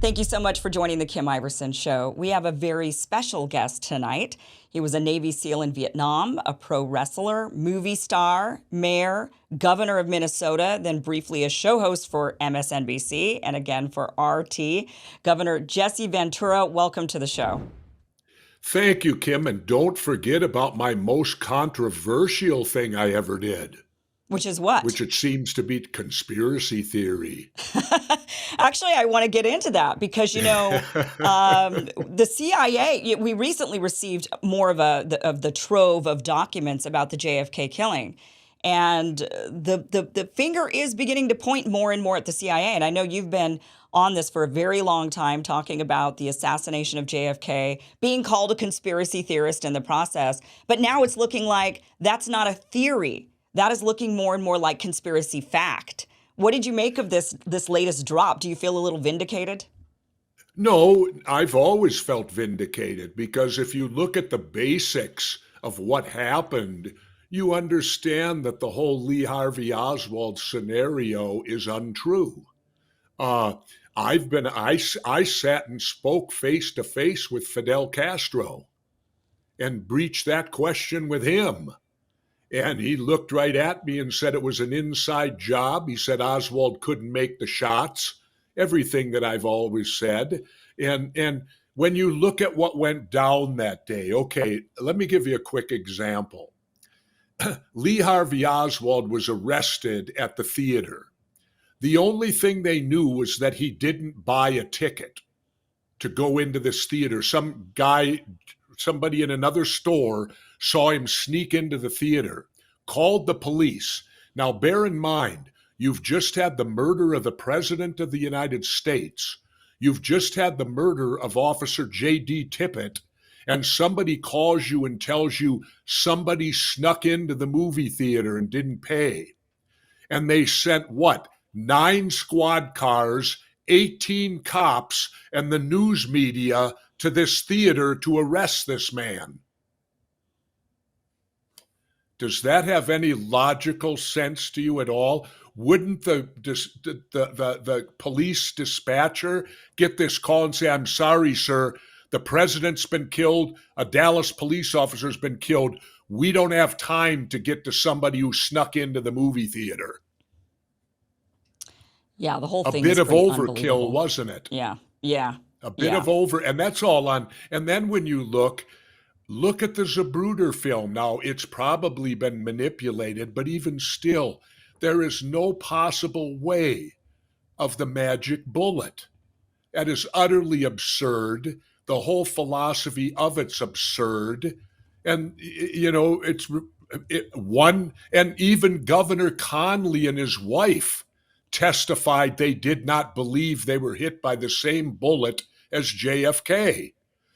Thank you so much for joining the Kim Iversen Show. We have a very special guest tonight. He was a Navy SEAL in Vietnam, a pro wrestler, movie star, mayor, governor of Minnesota, then briefly a show host for MSNBC and again for RT. Governor Jesse Ventura, welcome to the show. Thank you, Kim, and don't forget about my most controversial thing I ever did. Which is what? Which it seems to be conspiracy theory. Actually, I want to get into that because, the CIA, we recently received more of the trove of documents about the JFK killing. And the finger is beginning to point more and more at the CIA. And I know you've been on this for a very long time, talking about the assassination of JFK, being called a conspiracy theorist in the process. But now it's looking like that's not a theory. That is looking more and more like conspiracy fact. What did you make of this latest drop? Do you feel a little vindicated? No, I've always felt vindicated because if you look at the basics of what happened, you understand that the whole Lee Harvey Oswald scenario is untrue. I sat and spoke face to face with Fidel Castro and breached that question with him. And he looked right at me and said it was an inside job. He said Oswald couldn't make the shots, everything that I've always said. And when you look at what went down that day, okay, let me give you a quick example. Lee Harvey Oswald was arrested at the theater. The only thing they knew was that he didn't buy a ticket to go into this theater. Somebody in another store saw him sneak into the theater, called the police. Now, bear in mind, you've just had the murder of the President of the United States. You've just had the murder of Officer J.D. Tippit, and somebody calls you and tells you somebody snuck into the movie theater and didn't pay. And they sent, 9 squad cars, 18 cops, and the news media to this theater to arrest this man. Does that have any logical sense to you at all? Wouldn't the police dispatcher get this call and say, "I'm sorry, sir, the president's been killed, a Dallas police officer's been killed. We don't have time to get to somebody who snuck into the movie theater"? Yeah, the whole thing is a bit of overkill, wasn't it? Yeah. A bit of and that's all on. And then when you look at the Zapruder film. Now, it's probably been manipulated, but even still, there is no possible way of the magic bullet. That is utterly absurd. The whole philosophy of it's absurd. And, and even Governor Conley and his wife testified they did not believe they were hit by the same bullet as JFK.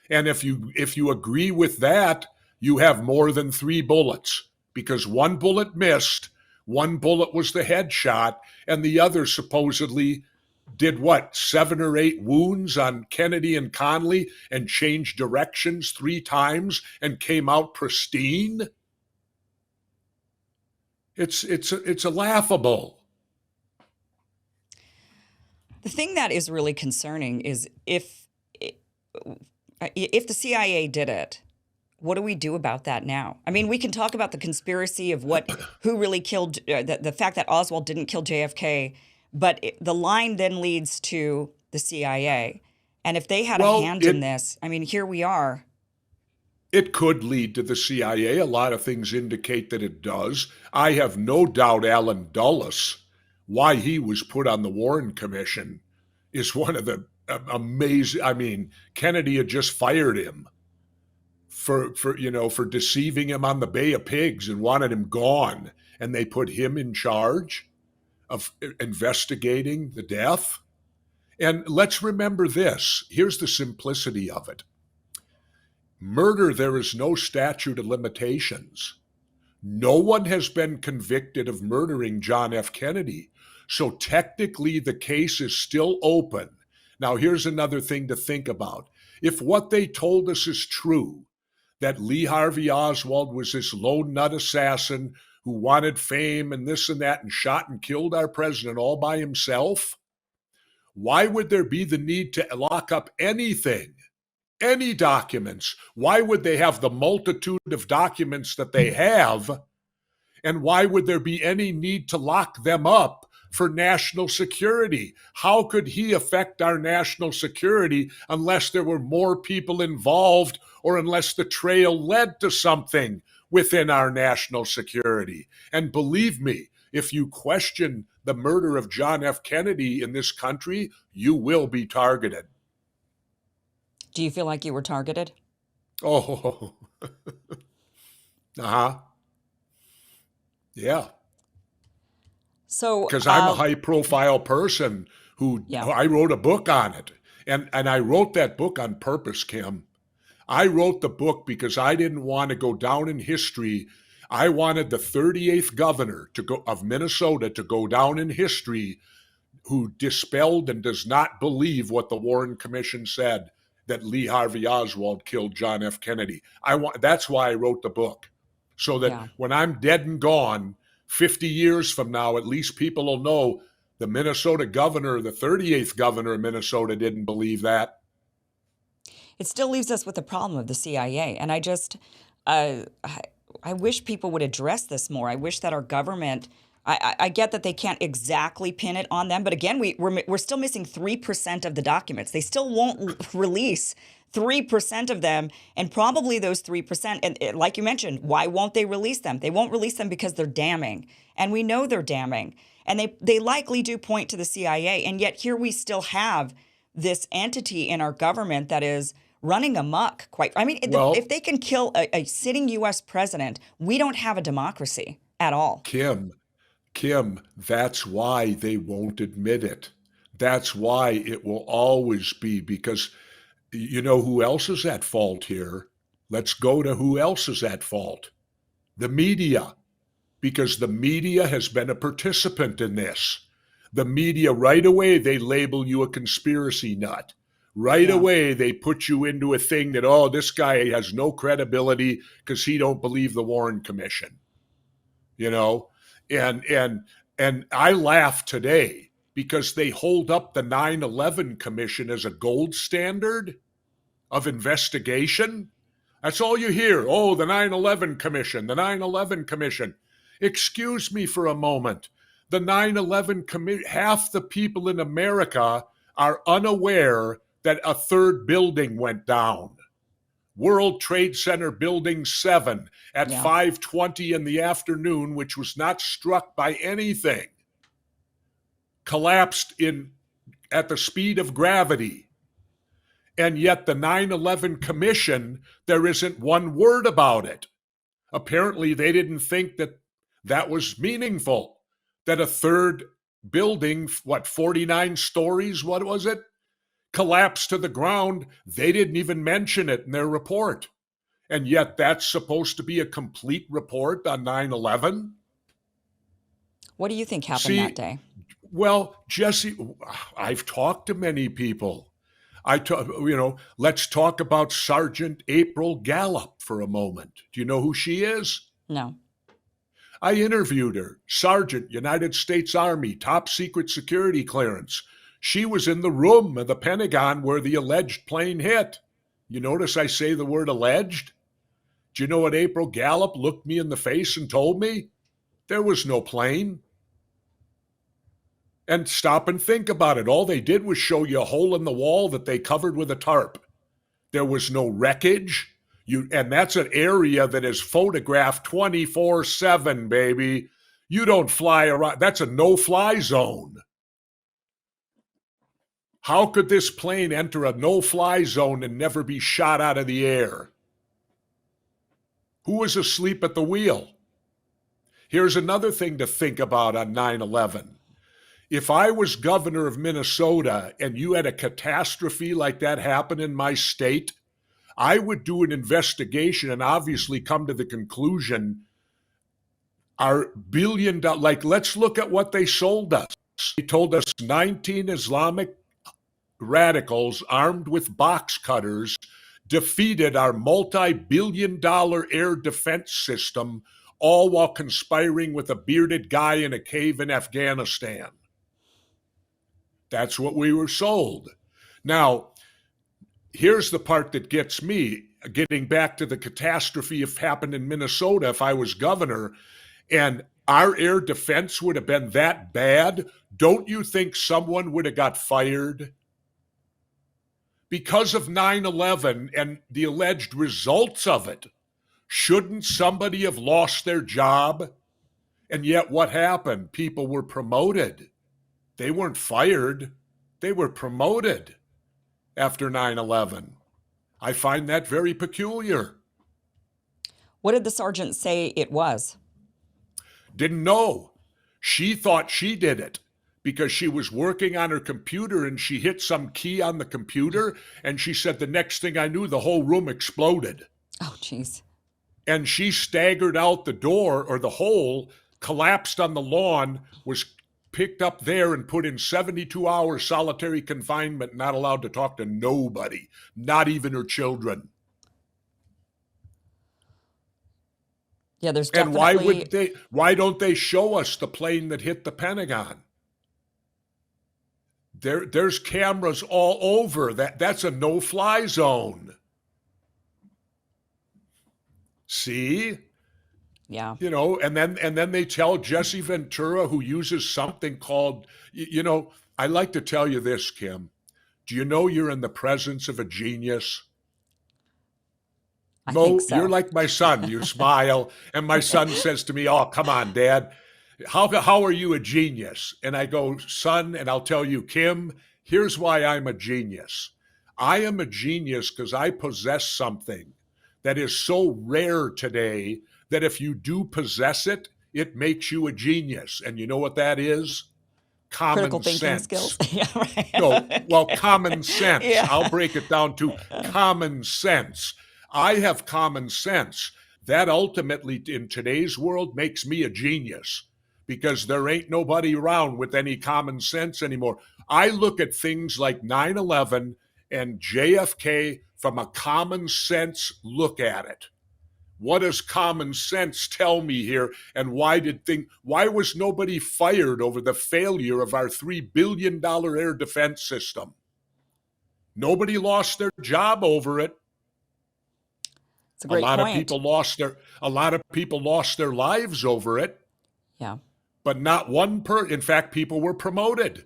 And if you agree with that, you have more than 3 bullets, because one bullet missed, one bullet was the headshot, and the other supposedly did 7 or 8 wounds on Kennedy and Conley and changed directions 3 times and came out pristine. It's laughable. The thing that is really concerning is if the CIA did it, what do we do about that now? I mean, we can talk about the conspiracy of who really killed, the fact that Oswald didn't kill JFK, but the line then leads to the CIA. And if they had a hand in this, I mean, here we are. It could lead to the CIA. A lot of things indicate that it does. I have no doubt Alan Dulles, why he was put on the Warren Commission, is one of the amazing. I mean, Kennedy had just fired him for deceiving him on the Bay of Pigs and wanted him gone, and they put him in charge of investigating the death. And let's remember this. Here's the simplicity of it. Murder, there is no statute of limitations. No one has been convicted of murdering John F. Kennedy. So technically, the case is still open. Now, here's another thing to think about. If what they told us is true, that Lee Harvey Oswald was this lone nut assassin who wanted fame and this and that and shot and killed our president all by himself, Why would there be the need to lock up anything? Any documents? Why would they have the multitude of documents that they have? And why would there be any need to lock them up for national security? How could he affect our national security unless there were more people involved or unless the trail led to something within our national security? And believe me, if you question the murder of John F. Kennedy in this country, you will be targeted. Do you feel like you were targeted? Oh, uh-huh. Yeah. So, Because I'm a high profile person who yeah, I wrote a book on it. And I wrote that book on purpose, Kim. I wrote the book because I didn't want to go down in history. I wanted the 38th governor of Minnesota to go down in history who dispelled and does not believe what the Warren Commission said, that Lee Harvey Oswald killed John F. Kennedy. That's why I wrote the book. So that yeah. when I'm dead and gone, 50 years from now, at least people will know the Minnesota governor, the 38th governor of Minnesota, didn't believe that. It still leaves us with the problem of the CIA. And uh, I wish people would address this more. I wish that our government, I get that they can't exactly pin it on them, but again, we're still missing 3% of the documents. They still won't release 3% of them, and probably those 3%, and like you mentioned, why won't they release them? They won't release them because they're damning, and we know they're damning, and they likely do point to the CIA, and yet here we still have this entity in our government that is running amok. I mean, if Well, they can kill a sitting U.S. president, we don't have a democracy at all. Kim, that's why they won't admit it. That's why it will always be, because you know who else is at fault here? Let's go to who else is at fault. The media, because the media has been a participant in this. The media, right away, they label you a conspiracy nut. Right Yeah. away, they put you into a thing that, oh, this guy has no credibility because he don't believe the Warren Commission. You know, and and and I laugh today because they hold up the 9/11 Commission as a gold standard of investigation. That's all you hear. Oh, the 9/11 Commission, the 9/11 Commission. Excuse me for a moment. The 9/11 Commission, half the people in America are unaware that a third building went down. World Trade Center Building 7 at Yeah. 5:20 in the afternoon, which was not struck by anything, collapsed in at the speed of gravity. And yet the 9/11 Commission, there isn't one word about it. Apparently they didn't think that that was meaningful, that a third building, 49 stories, what was it, collapsed to the ground. They didn't even mention it in their report. And yet that's supposed to be a complete report on 9/11. What do you think happened that See, day? well, Jesse, I've talked to many people. Let's talk about Sergeant April Gallup for a moment. Do you know who she is? No. I interviewed her. Sergeant, United States Army, top secret security clearance. She was in the room of the Pentagon where the alleged plane hit. You notice I say the word alleged? Do you know what April Gallup looked me in the face and told me? There was no plane. And stop and think about it. All they did was show you a hole in the wall that they covered with a tarp. There was no wreckage. And that's an area that is photographed 24/7, baby. You don't fly around. That's a no-fly zone. How could this plane enter a no-fly zone and never be shot out of the air? Who was asleep at the wheel? Here's another thing to think about on 9/11. If I was governor of Minnesota and you had a catastrophe like that happen in my state, I would do an investigation and obviously come to the conclusion our $1 billion, like, let's look at what they sold us. They told us 19 Islamic radicals armed with box cutters defeated our multi-billion-dollar air defense system, all while conspiring with a bearded guy in a cave in Afghanistan. That's what we were sold. Now, here's the part that gets me, getting back to the catastrophe if happened in Minnesota if I was governor and our air defense would have been that bad, don't you think someone would have got fired? Because of 9/11 and the alleged results of it, shouldn't somebody have lost their job? And yet what happened? People were promoted. They weren't fired. They were promoted after 9/11. I find that very peculiar. What did the sergeant say it was? Didn't know. She thought she did it because she was working on her computer and she hit some key on the computer. And she said, the next thing I knew, the whole room exploded. Oh, geez. And she staggered out the door, or the hole, collapsed on the lawn, was picked up there and put in 72-hour solitary confinement, not allowed to talk to nobody, not even her children. Yeah, there's And definitely. why don't they show us the plane that hit the Pentagon? There's cameras all over. That's a no-fly zone. See? Yeah. And then they tell Jesse Ventura, who uses something called, I like to tell you this, Kim. Do you know you're in the presence of a genius? I think Mo, you're so. like my son. You smile, and my son says to me, "Oh, come on, Dad. How are you a genius?" And I go, "Son," and I'll tell you, Kim, here's why I'm a genius. I am a genius because I possess something that is so rare today that if you do possess it, it makes you a genius. And you know what that is? Critical Common thinking skills. sense. Yeah, right. No, well, Okay. common sense. Yeah. I'll break it down to common sense. I have common sense. That ultimately, in today's world, makes me a genius because there ain't nobody around with any common sense anymore. I look at things like 9/11 and JFK from a common sense look at it. What does common sense tell me here? And why was nobody fired over the failure of our $3 billion air defense system? Nobody lost their job over it. It's a A great lot of point. people lost their lives over it, Yeah. but not one in fact, people were promoted.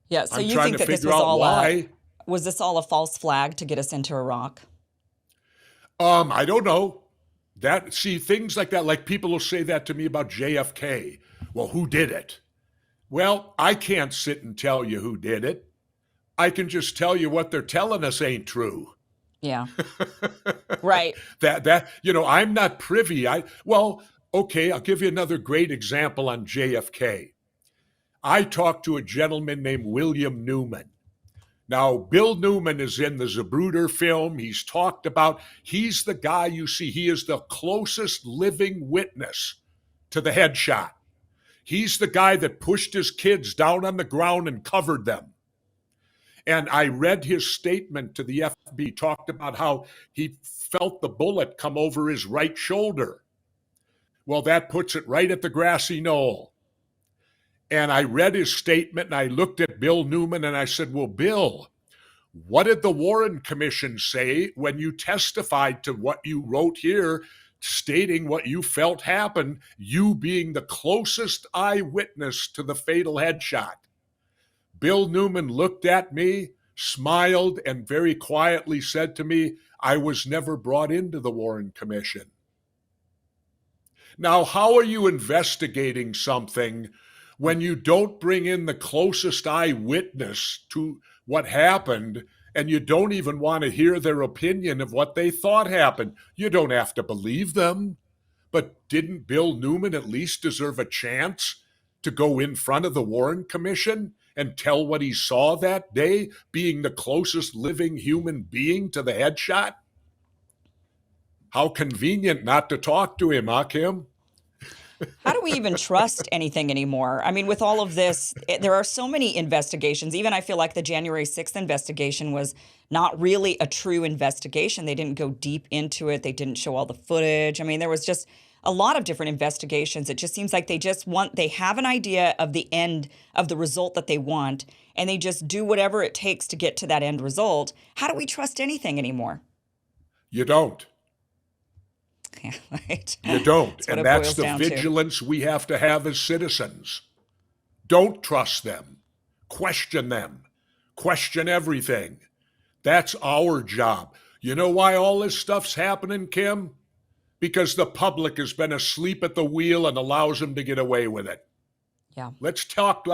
Yeah. So I'm you trying think to that this figure was out all why. was this all a false flag to get us into Iraq? I don't know. Things like that, like people will say that to me about JFK. Well, who did it? Well, I can't sit and tell you who did it. I can just tell you what they're telling us ain't true. Yeah. Right. I'm not privy. Okay, I'll give you another great example on JFK. I talked to a gentleman named William Newman. Now, Bill Newman is in the Zapruder film. He's the guy you see. He is the closest living witness to the headshot. He's the guy that pushed his kids down on the ground and covered them. And I read his statement to the FB. He talked about how he felt the bullet come over his right shoulder. Well, that puts it right at the grassy knoll. And I read his statement and I looked at Bill Newman and I said, well, Bill, what did the Warren Commission say when you testified to what you wrote here, stating what you felt happened, you being the closest eyewitness to the fatal headshot? Bill Newman looked at me, smiled, and very quietly said to me, I was never brought into the Warren Commission. Now, how are you investigating something when you don't bring in the closest eyewitness to what happened and you don't even want to hear their opinion of what they thought happened? You don't have to believe them. But didn't Bill Newman at least deserve a chance to go in front of the Warren Commission and tell what he saw that day, being the closest living human being to the headshot? How convenient not to talk to him, huh, Kim? How do we even trust anything anymore? I mean, with all of this, there are so many investigations. Even I feel like the January 6th investigation was not really a true investigation. They didn't go deep into it. They didn't show all the footage. I mean, there was just a lot of different investigations. It just seems like they have an idea of the end of the result that they want, and they just do whatever it takes to get to that end result. How do we trust anything anymore? You don't. Yeah, right. You don't. That's what And it that's boils the down to. vigilance we have to have as citizens. Don't trust them. Question them. Question everything. That's our job. You know why all this stuff's happening, Kim? Because the public has been asleep at the wheel and allows them to get away with it. Yeah. Let's talk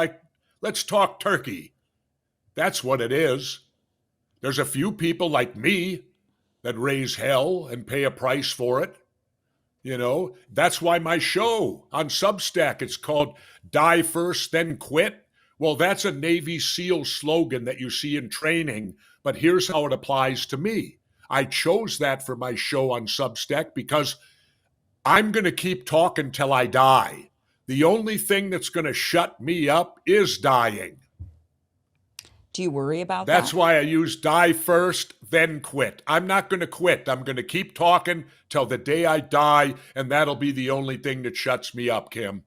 turkey. That's what it is. There's a few people like me that raise hell and pay a price for it. You know, that's why my show on Substack, it's called Die First, Then Quit. Well, that's a Navy SEAL slogan that you see in training, but here's how it applies to me. I chose that for my show on Substack because I'm going to keep talking till I die. The only thing that's going to shut me up is dying. Do you worry about that? That's why I use die first, then quit. I'm not going to quit. I'm going to keep talking till the day I die, and that'll be the only thing that shuts me up, Kim.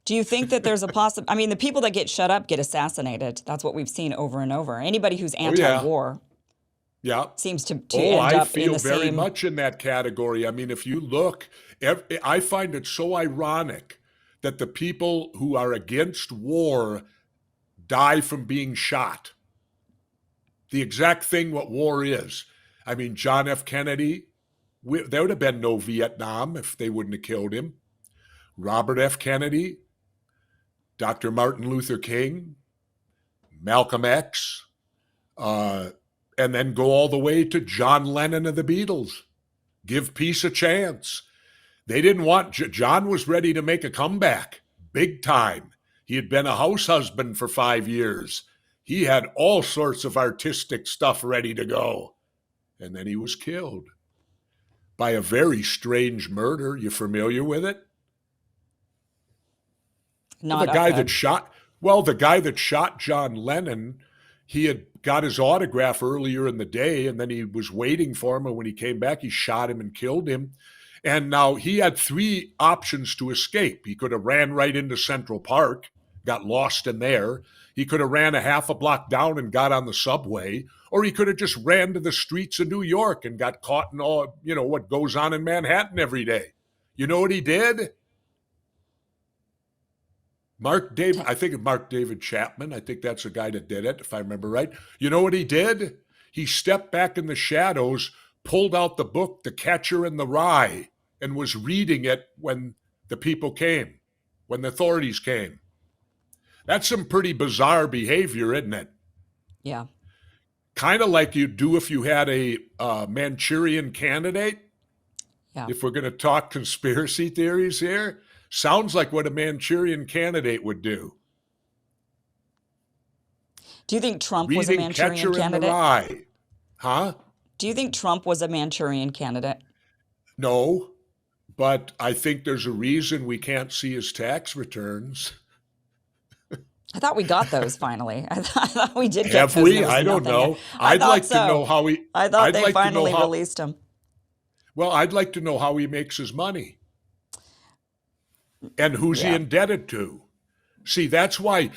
Do you think that there's a I mean, the people that get shut up get assassinated. That's what we've seen over and over. Anybody who's anti-war seems to end I up feel in the very same... much in that category. I mean, if you look, I find it so ironic that the people who are against war die from being shot. The exact thing what war is. I mean, John F. Kennedy, there would have been no Vietnam if they wouldn't have killed him. Robert F. Kennedy, Dr. Martin Luther King, Malcolm X, and then go all the way to John Lennon of the Beatles. Give peace a chance. They didn't want, John was ready to make a comeback, big time. He had been a house husband for 5 years. He had all sorts of artistic stuff ready to go. And then he was killed by a very strange murder. You familiar with it? Not the guy that shot John Lennon, he had got his autograph earlier in the day, and then he was waiting for him. And when he came back, he shot him and killed him. And now he had 3 options to escape. He could have ran right into Central Park, got lost in there. He could have ran a half a block down and got on the subway, or he could have just ran to the streets of New York and got caught in all, what goes on in Manhattan every day. You know what he did? I think Mark David Chapman, I think that's the guy that did it, if I remember right. You know what he did? He stepped back in the shadows, pulled out the book, The Catcher in the Rye, and was reading it when the people came, when the authorities came. That's some pretty bizarre behavior, isn't it? Yeah. Kind of like you'd do if you had a Manchurian candidate. Yeah. If we're going to talk conspiracy theories here, sounds like what a Manchurian candidate would do. Do you think Trump was a Manchurian Catcher candidate? In the Rye. Huh? Do you think Trump was a Manchurian candidate? No, but I think there's a reason we can't see his tax returns. I thought we got those finally. I thought we did get Have those. we? I don't know. I'd like to know how he. I thought they finally released him. Well, I'd like to know how he makes his money. And who's he indebted to? See, that's why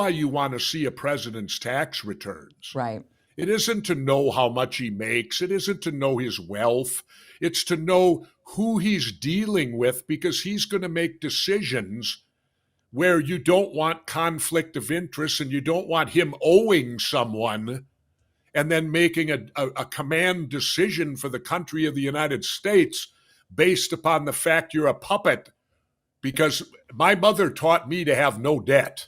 you want to see a president's tax returns. Right. It isn't to know how much he makes. It isn't to know his wealth. It's to know who he's dealing with, because he's going to make decisions where you don't want conflict of interest and you don't want him owing someone and then making a command decision for the country of the United States based upon the fact you're a puppet. Because my mother taught me to have no debt.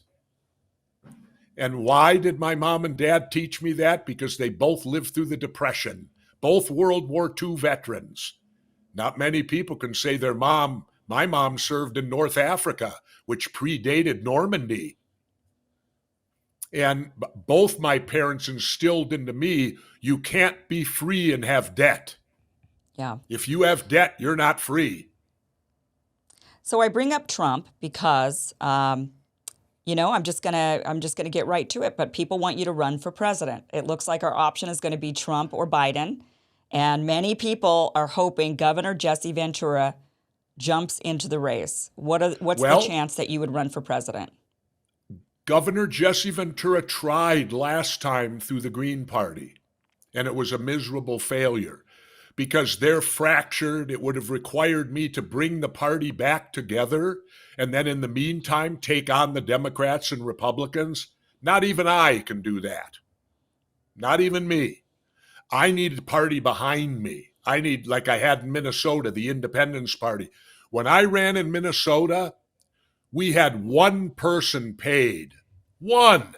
And why did my mom and dad teach me that? Because they both lived through the Depression, both World War II veterans. Not many people can say my mom served in North Africa, which predated Normandy. And both my parents instilled into me, you can't be free and have debt. Yeah. If you have debt, you're not free. So I bring up Trump because, I'm just gonna get right to it. But people want you to run for president. It looks like our option is going to be Trump or Biden, and many people are hoping Governor Jesse Ventura jumps into the race, what's the Well, chance that you would run for president? Governor Jesse Ventura tried last time through the Green Party, and it was a miserable failure because they're fractured. It would have required me to bring the party back together and then, in the meantime, take on the Democrats and Republicans. Not even I can do that. Not even me. I need a party behind me. I need, like I had in Minnesota, the Independence Party. When I ran in Minnesota, we had one person paid. One.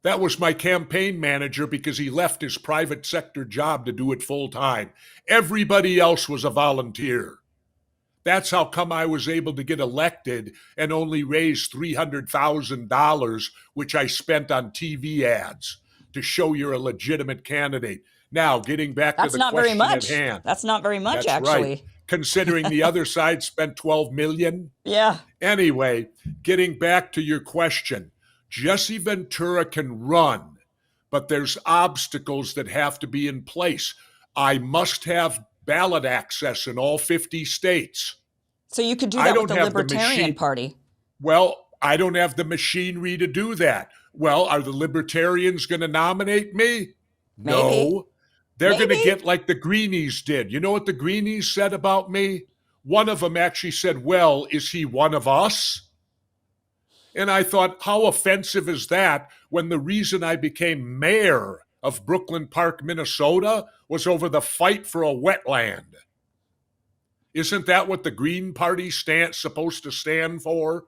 That was my campaign manager because he left his private sector job to do it full time. Everybody else was a volunteer. That's how come I was able to get elected and only raise $300,000, which I spent on TV ads to show you're a legitimate candidate. Now, getting back to That's the not very question at much. hand. That's not very much, That's right. actually. Considering the other side spent 12 million. Yeah. Anyway, getting back to your question, Jesse Ventura can run, but there's obstacles that have to be in place. I must have ballot access in all 50 states. So you could do I that with don't the have the Libertarian machine. Party. Well, I don't have the machinery to do that. Well, are the Libertarians going to nominate me? Maybe. No. They're going to Maybe. get like the Greenies did. You know what the Greenies said about me? One of them actually said, well, is he one of us? And I thought, how offensive is that when the reason I became mayor of Brooklyn Park, Minnesota, was over the fight for a wetland? Isn't that what the Green Party supposed to stand for?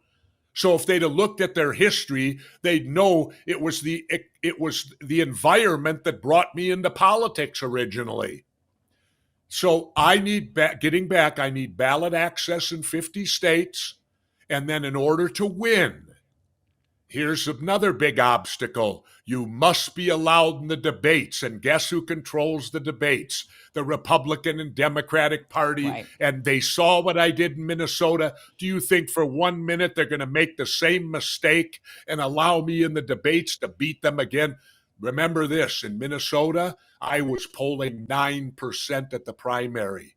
So if they'd have looked at their history, they'd know it was the environment that brought me into politics originally. So I need getting back. I need ballot access in 50 states, and then in order to win, here's another big obstacle. You must be allowed in the debates. And guess who controls the debates? The Republican and Democratic Party. Right. And they saw what I did in Minnesota. Do you think for 1 minute they're going to make the same mistake and allow me in the debates to beat them again? Remember this, in Minnesota, I was polling 9% at the primary.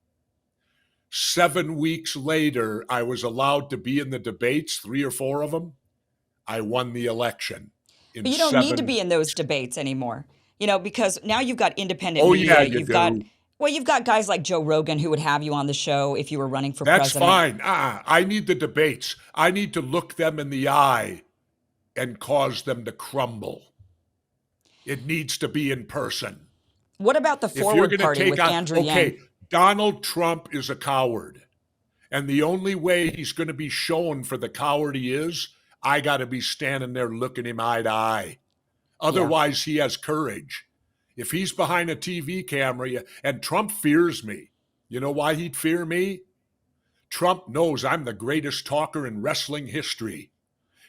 7 weeks later, I was allowed to be in the debates, 3 or 4 of them. I won the election. But you don't need to be in those debates anymore, because now you've got independent media. Yeah, you do. You've got guys like Joe Rogan who would have you on the show if you were running for That's president. fine. I need the debates. I need to look them in the eye and cause them to crumble. It needs to be in person. What about the Forward Party with Andrew Yang? Okay, Donald Trump is a coward. And the only way he's going to be shown for the coward he is, I got to be standing there looking him eye to eye. Otherwise, he has courage. If he's behind a TV camera, and Trump fears me. You know why he'd fear me? Trump knows I'm the greatest talker in wrestling history.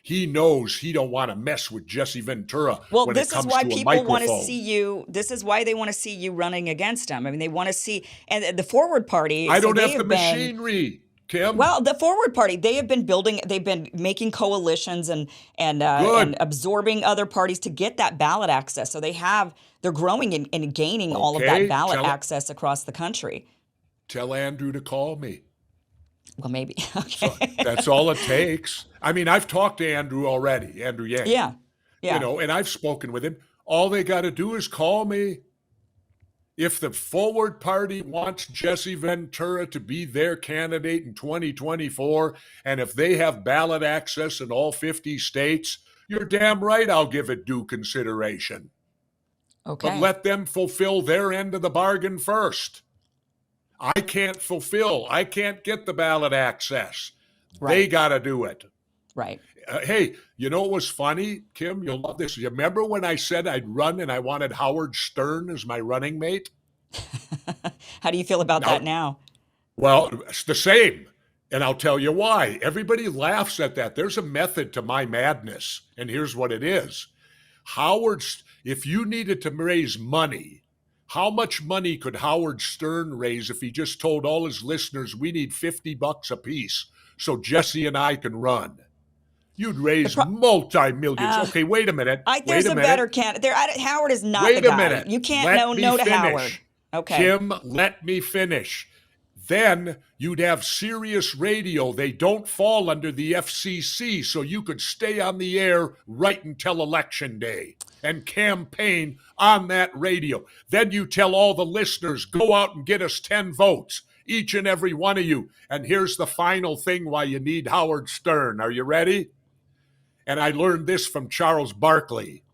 He knows he don't want to mess with Jesse Ventura when it comes to a microphone. Well, this is why people want to see you. This is why they want to see you running against him. I mean, they want to see, and the Forward Party. I don't have the machinery. Kim? Well, the Forward Party, they've been making coalitions and absorbing other parties to get that ballot access. So they're growing and gaining all of that ballot access across the country. Tell Andrew to call me. Well, maybe. Okay. So that's all it takes. I mean, I've talked to Andrew already, Andrew Yang. Yeah. And I've spoken with him. All they got to do is call me. If the Forward Party wants Jesse Ventura to be their candidate in 2024, and if they have ballot access in all 50 states, you're damn right I'll give it due consideration. Okay. But let them fulfill their end of the bargain first. I can't get the ballot access. Right. They got to do it. Right. Hey, you know what was funny, Kim? You'll love this. You remember when I said I'd run and I wanted Howard Stern as my running mate? How do you feel about that now? Well, it's the same. And I'll tell you why. Everybody laughs at that. There's a method to my madness. And here's what it is. If you needed to raise money, how much money could Howard Stern raise if he just told all his listeners we need $50 a piece so Jesse and I can run? You'd raise multi-millions. Okay, wait a minute. There's a better candidate. Howard is not the guy. Wait a minute. You can't know no to Howard. Okay. Kim, let me finish. Then you'd have Sirius Radio. They don't fall under the FCC, so you could stay on the air right until Election Day and campaign on that radio. Then you tell all the listeners, go out and get us 10 votes, each and every one of you. And here's the final thing why you need Howard Stern. Are you ready? And I learned this from Charles Barkley.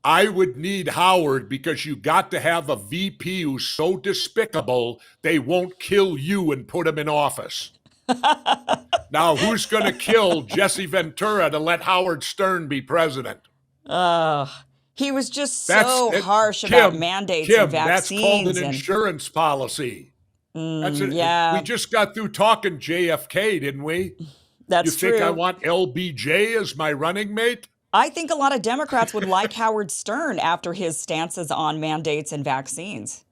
I would need Howard because you got to have a VP who's so despicable they won't kill you and put him in office. Now, who's going to kill Jesse Ventura to let Howard Stern be president? He was just so harsh about mandates and vaccines. That's called an insurance policy. Yeah. We just got through talking JFK, didn't we? That's true. You think I want LBJ as my running mate? I think a lot of Democrats would like Howard Stern after his stances on mandates and vaccines.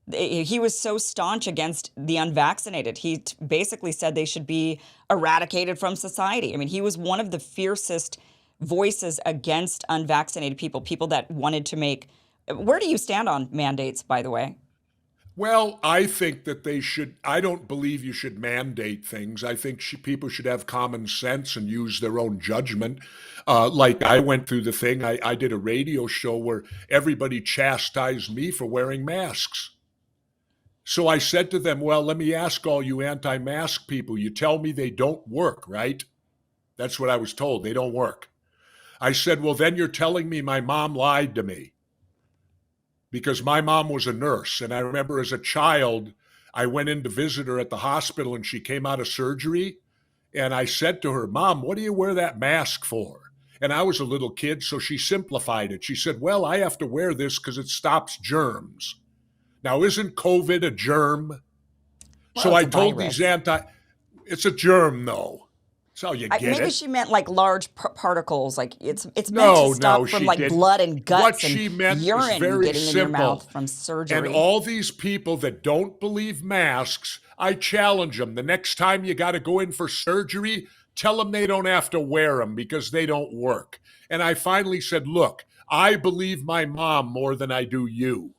He was so staunch against the unvaccinated. He basically said they should be eradicated from society. I mean, he was one of the fiercest voices against unvaccinated people that wanted to make. Where do you stand on mandates, by the way? Well, I think that they should. I don't believe you should mandate things. I think people should have common sense and use their own judgment. Like I went through the thing, I did a radio show where everybody chastised me for wearing masks. So I said to them, well, let me ask all you anti-mask people, you tell me they don't work, right? That's what I was told. They don't work. I said, well, then you're telling me my mom lied to me. Because my mom was a nurse. And I remember as a child, I went in to visit her at the hospital and she came out of surgery. And I said to her, Mom, what do you wear that mask for? And I was a little kid, so she simplified it. She said, well, I have to wear this because it stops germs. Now, isn't COVID a germ? Well, so I told virus. It's a germ, though. That's how you get maybe it. she meant like large particles, like it's meant to stop from like blood and guts what and she meant urine very getting simple. in your mouth from surgery. And all these people that don't believe masks, I challenge them. The next time you got to go in for surgery, tell them they don't have to wear them because they don't work. And I finally said, look, I believe my mom more than I do you.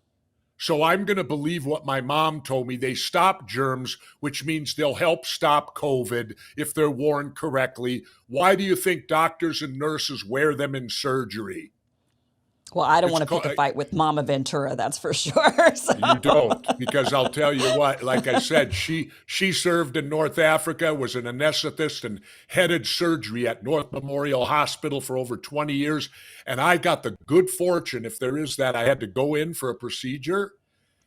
So I'm going to believe what my mom told me. They stop germs, which means they'll help stop COVID if they're worn correctly. Why do you think doctors and nurses wear them in surgery? Well, I don't want to pick a fight with Mama Ventura, that's for sure. So. You don't, because I'll tell you what, like I said, she served in North Africa, was an anesthetist and headed surgery at North Memorial Hospital for over 20 years. And I got the good fortune, if there is that, I had to go in for a procedure.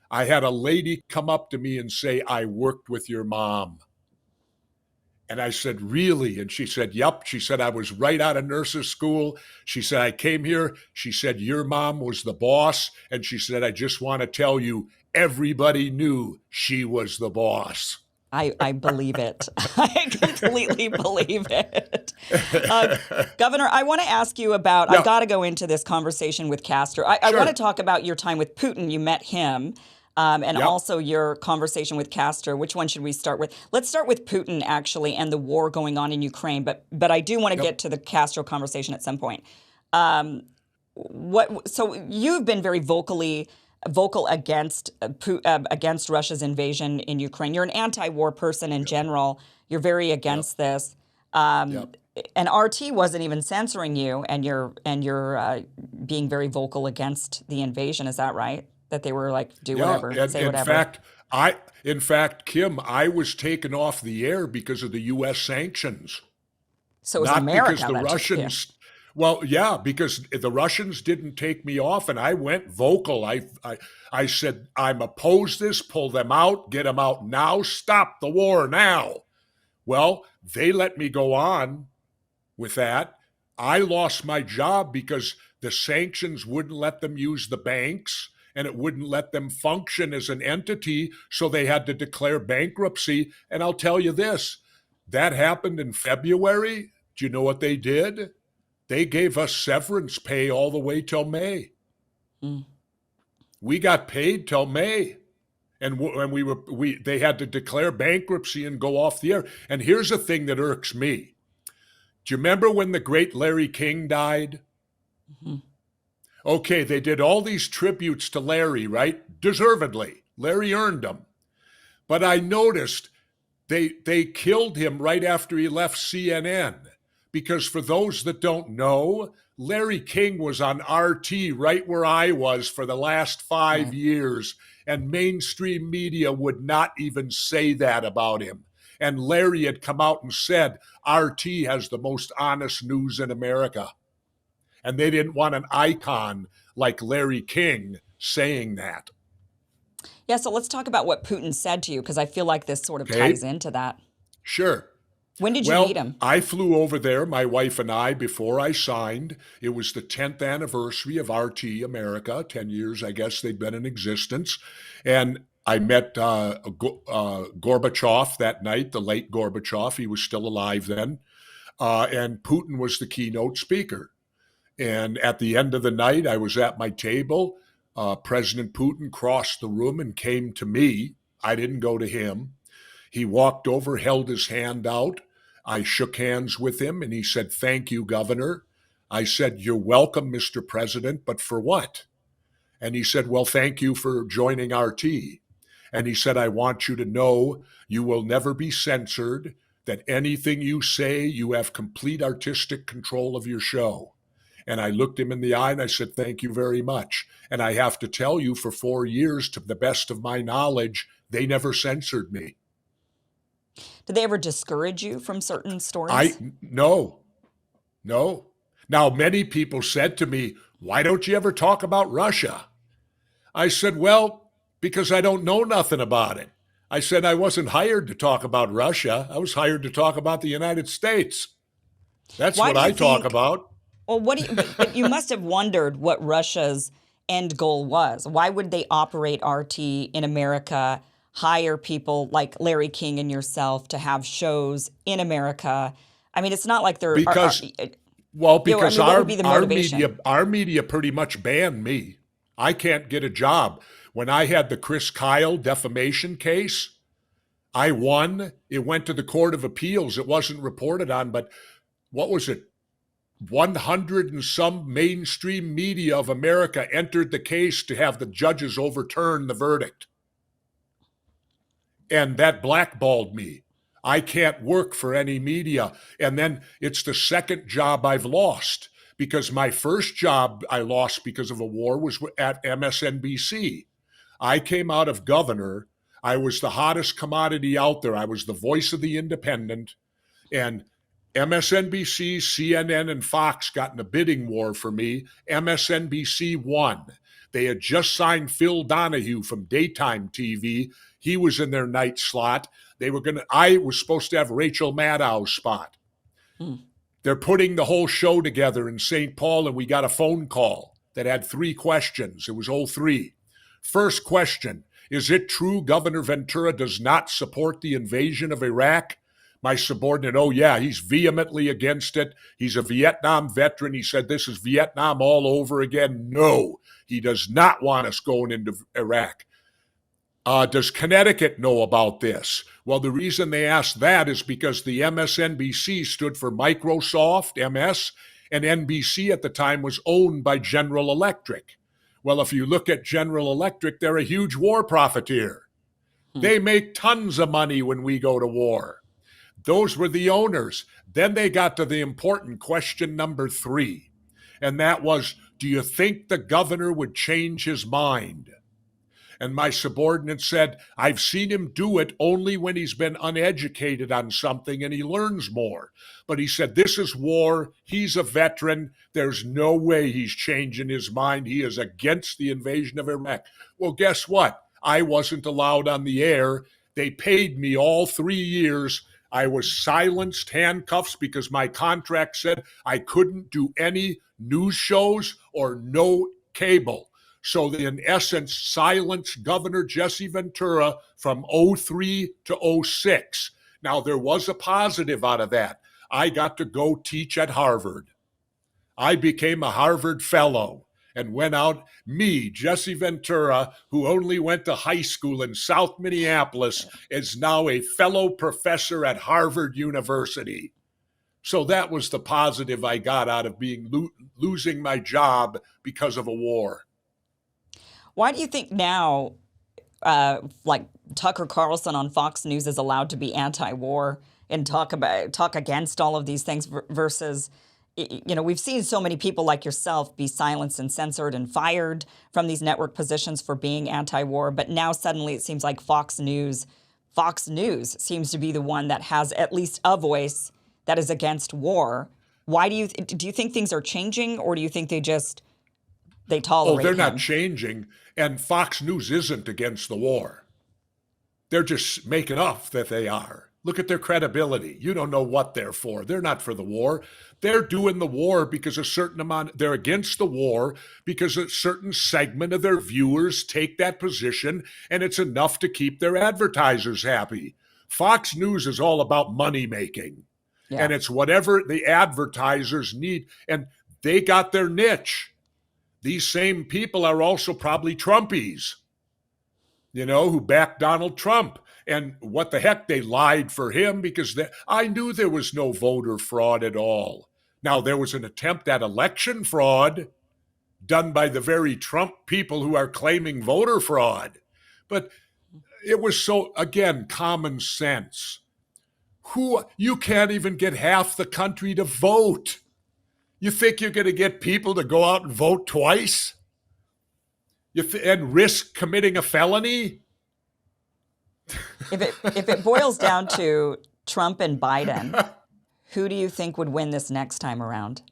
I had a lady come up to me and say, I worked with your mom. And I said, really? And she said, yep. She said, I was right out of nurses school. She said, I came here. She said, your mom was the boss. And she said, I just want to tell you, everybody knew she was the boss. I believe it. I completely believe it. Governor, I want to ask you about, I've got to go into this conversation with Castro. I want to talk about your time with Putin. You met him. And also your conversation with Castro. Which one should we start with? Let's start with Putin, actually, and the war going on in Ukraine. But I do want to get to the Castro conversation at some point. So you've been very vocal against Russia's invasion in Ukraine. You're an anti-war person in general. You're very against this. And RT wasn't even censoring you, and you're being very vocal against the invasion. Is that right? That they were like, do whatever, say whatever. In fact, Kim, I was taken off the air because of the U.S. sanctions. So it was not America because the that Russians. Well, yeah, because the Russians didn't take me off, and I went vocal. I said, I'm opposed this. Pull them out. Get them out now. Stop the war now. Well, they let me go on with that. I lost my job because the sanctions wouldn't let them use the banks. And it wouldn't let them function as an entity, so they had to declare bankruptcy. And I'll tell you this, that happened in February. Do you know what they did? They gave us severance pay all the way till May. We got paid till May. And they had to declare bankruptcy and go off the air. And here's the thing that irks me. Do you remember when the great Larry King died? Mm-hmm. Okay, they did all these tributes to Larry, right? Deservedly. Larry earned them. But I noticed they killed him right after he left CNN. Because for those that don't know, Larry King was on RT right where I was for the last 5 years, and mainstream media would not even say that about him. And Larry had come out and said, RT has the most honest news in America. And they didn't want an icon like Larry King saying that. Yeah, so let's talk about what Putin said to you, because I feel like this sort of ties Okay? into that. Sure. When did you meet Well, him? I flew over there, my wife and I, before I signed. It was the 10th anniversary of RT America, 10 years, I guess they'd been in existence. And I met Gorbachev that night, the late Gorbachev. He was still alive then. And Putin was the keynote speaker. And at the end of the night, I was at my table. President Putin crossed the room and came to me. I didn't go to him. He walked over, held his hand out. I shook hands with him and he said, "Thank you, Governor." I said, "You're welcome, Mr. President, but for what?" And he said, "Well, thank you for joining RT." And he said, "I want you to know you will never be censored, that anything you say, you have complete artistic control of your show." And I looked him in the eye and I said, "Thank you very much." And I have to tell you, for 4 years, to the best of my knowledge, they never censored me. Did they ever discourage you from certain I stories? no, no. Now, many people said to me, "Why don't you ever talk about Russia?" I said, "Well, because I don't know nothing about it." I said, "I wasn't hired to talk about Russia. I was hired to talk about the United States. That's Why what do you I talk think? about." Well, what do you? But you must have wondered what Russia's end goal was. Why would they operate RT in America? Hire people like Larry King and yourself to have shows in America. I mean, it's not like they're. Because Well, I because mean, what would be the our motivation? media pretty much banned me. I can't get a job. When I had the Chris Kyle defamation case, I won. It went to the Court of Appeals. It wasn't reported on, but what was it? 100 and some mainstream media of America entered the case to have the judges overturn the verdict. And that blackballed me. I can't work for any media. And then it's the second job I've lost, because my first job I lost because of a war was at MSNBC. I came out of governor. I was the hottest commodity out there. I was the voice of the independent. And MSNBC, CNN, and Fox got in a bidding war for me. MSNBC won. They had just signed Phil Donahue from daytime TV. He was in their night slot. I was supposed to have Rachel Maddow's spot. Hmm. They're putting the whole show together in St. Paul, and we got a phone call that had 3 questions. It was 03. First question: is it true Governor Ventura does not support the invasion of Iraq? My subordinate, "Oh, yeah, he's vehemently against it. He's a Vietnam veteran. He said this is Vietnam all over again." No, he does not want us going into Iraq. Does Connecticut know about this? Well, the reason they asked that is because the MSNBC stood for Microsoft, MS, and NBC at the time was owned by General Electric. Well, if you look at General Electric, they're a huge war profiteer. Hmm. They make tons of money when we go to war. Those were the owners. Then they got to the important question number 3, and that was, do you think the governor would change his mind? And my subordinate said, "I've seen him do it only when he's been uneducated on something and he learns more." But he said, "This is war. He's a veteran. There's no way he's changing his mind. He is against the invasion of Iraq." Well, guess what? I wasn't allowed on the air. They paid me all 3 years. I was silenced, handcuffs, because my contract said I couldn't do any news shows or no cable. So they, in essence, silenced Governor Jesse Ventura from 03 to 06. Now, there was a positive out of that. I got to go teach at Harvard. I became a Harvard fellow and went out. Me, Jesse Ventura, who only went to high school in South Minneapolis, is now a fellow professor at Harvard University. So that was the positive I got out of losing my job because of a war. Why do you think now like Tucker Carlson on Fox News is allowed to be anti-war and talk against all of these things versus, we've seen so many people like yourself be silenced and censored and fired from these network positions for being anti-war. But now suddenly it seems like Fox News seems to be the one that has at least a voice that is against war. Why do you think things are changing, or do you think they Oh, tolerate they're not him? changing. And Fox News isn't against the war. They're just making up that they are. Look at their credibility. You don't know what they're for. They're not for the war. They're doing the war because they're against the war because a certain segment of their viewers take that position, and it's enough to keep their advertisers happy. Fox News is all about money making, Yeah. and it's whatever the advertisers need, and they got their niche. These same people are also probably Trumpies, who backed Donald Trump. And what the heck, they lied for him because I knew there was no voter fraud at all. Now, there was an attempt at election fraud done by the very Trump people who are claiming voter fraud. But it was so, again, common sense. You can't even get half the country to vote. You think you're going to get people to go out and vote twice? And risk committing a felony? If it boils down to Trump and Biden, who do you think would win this next time around?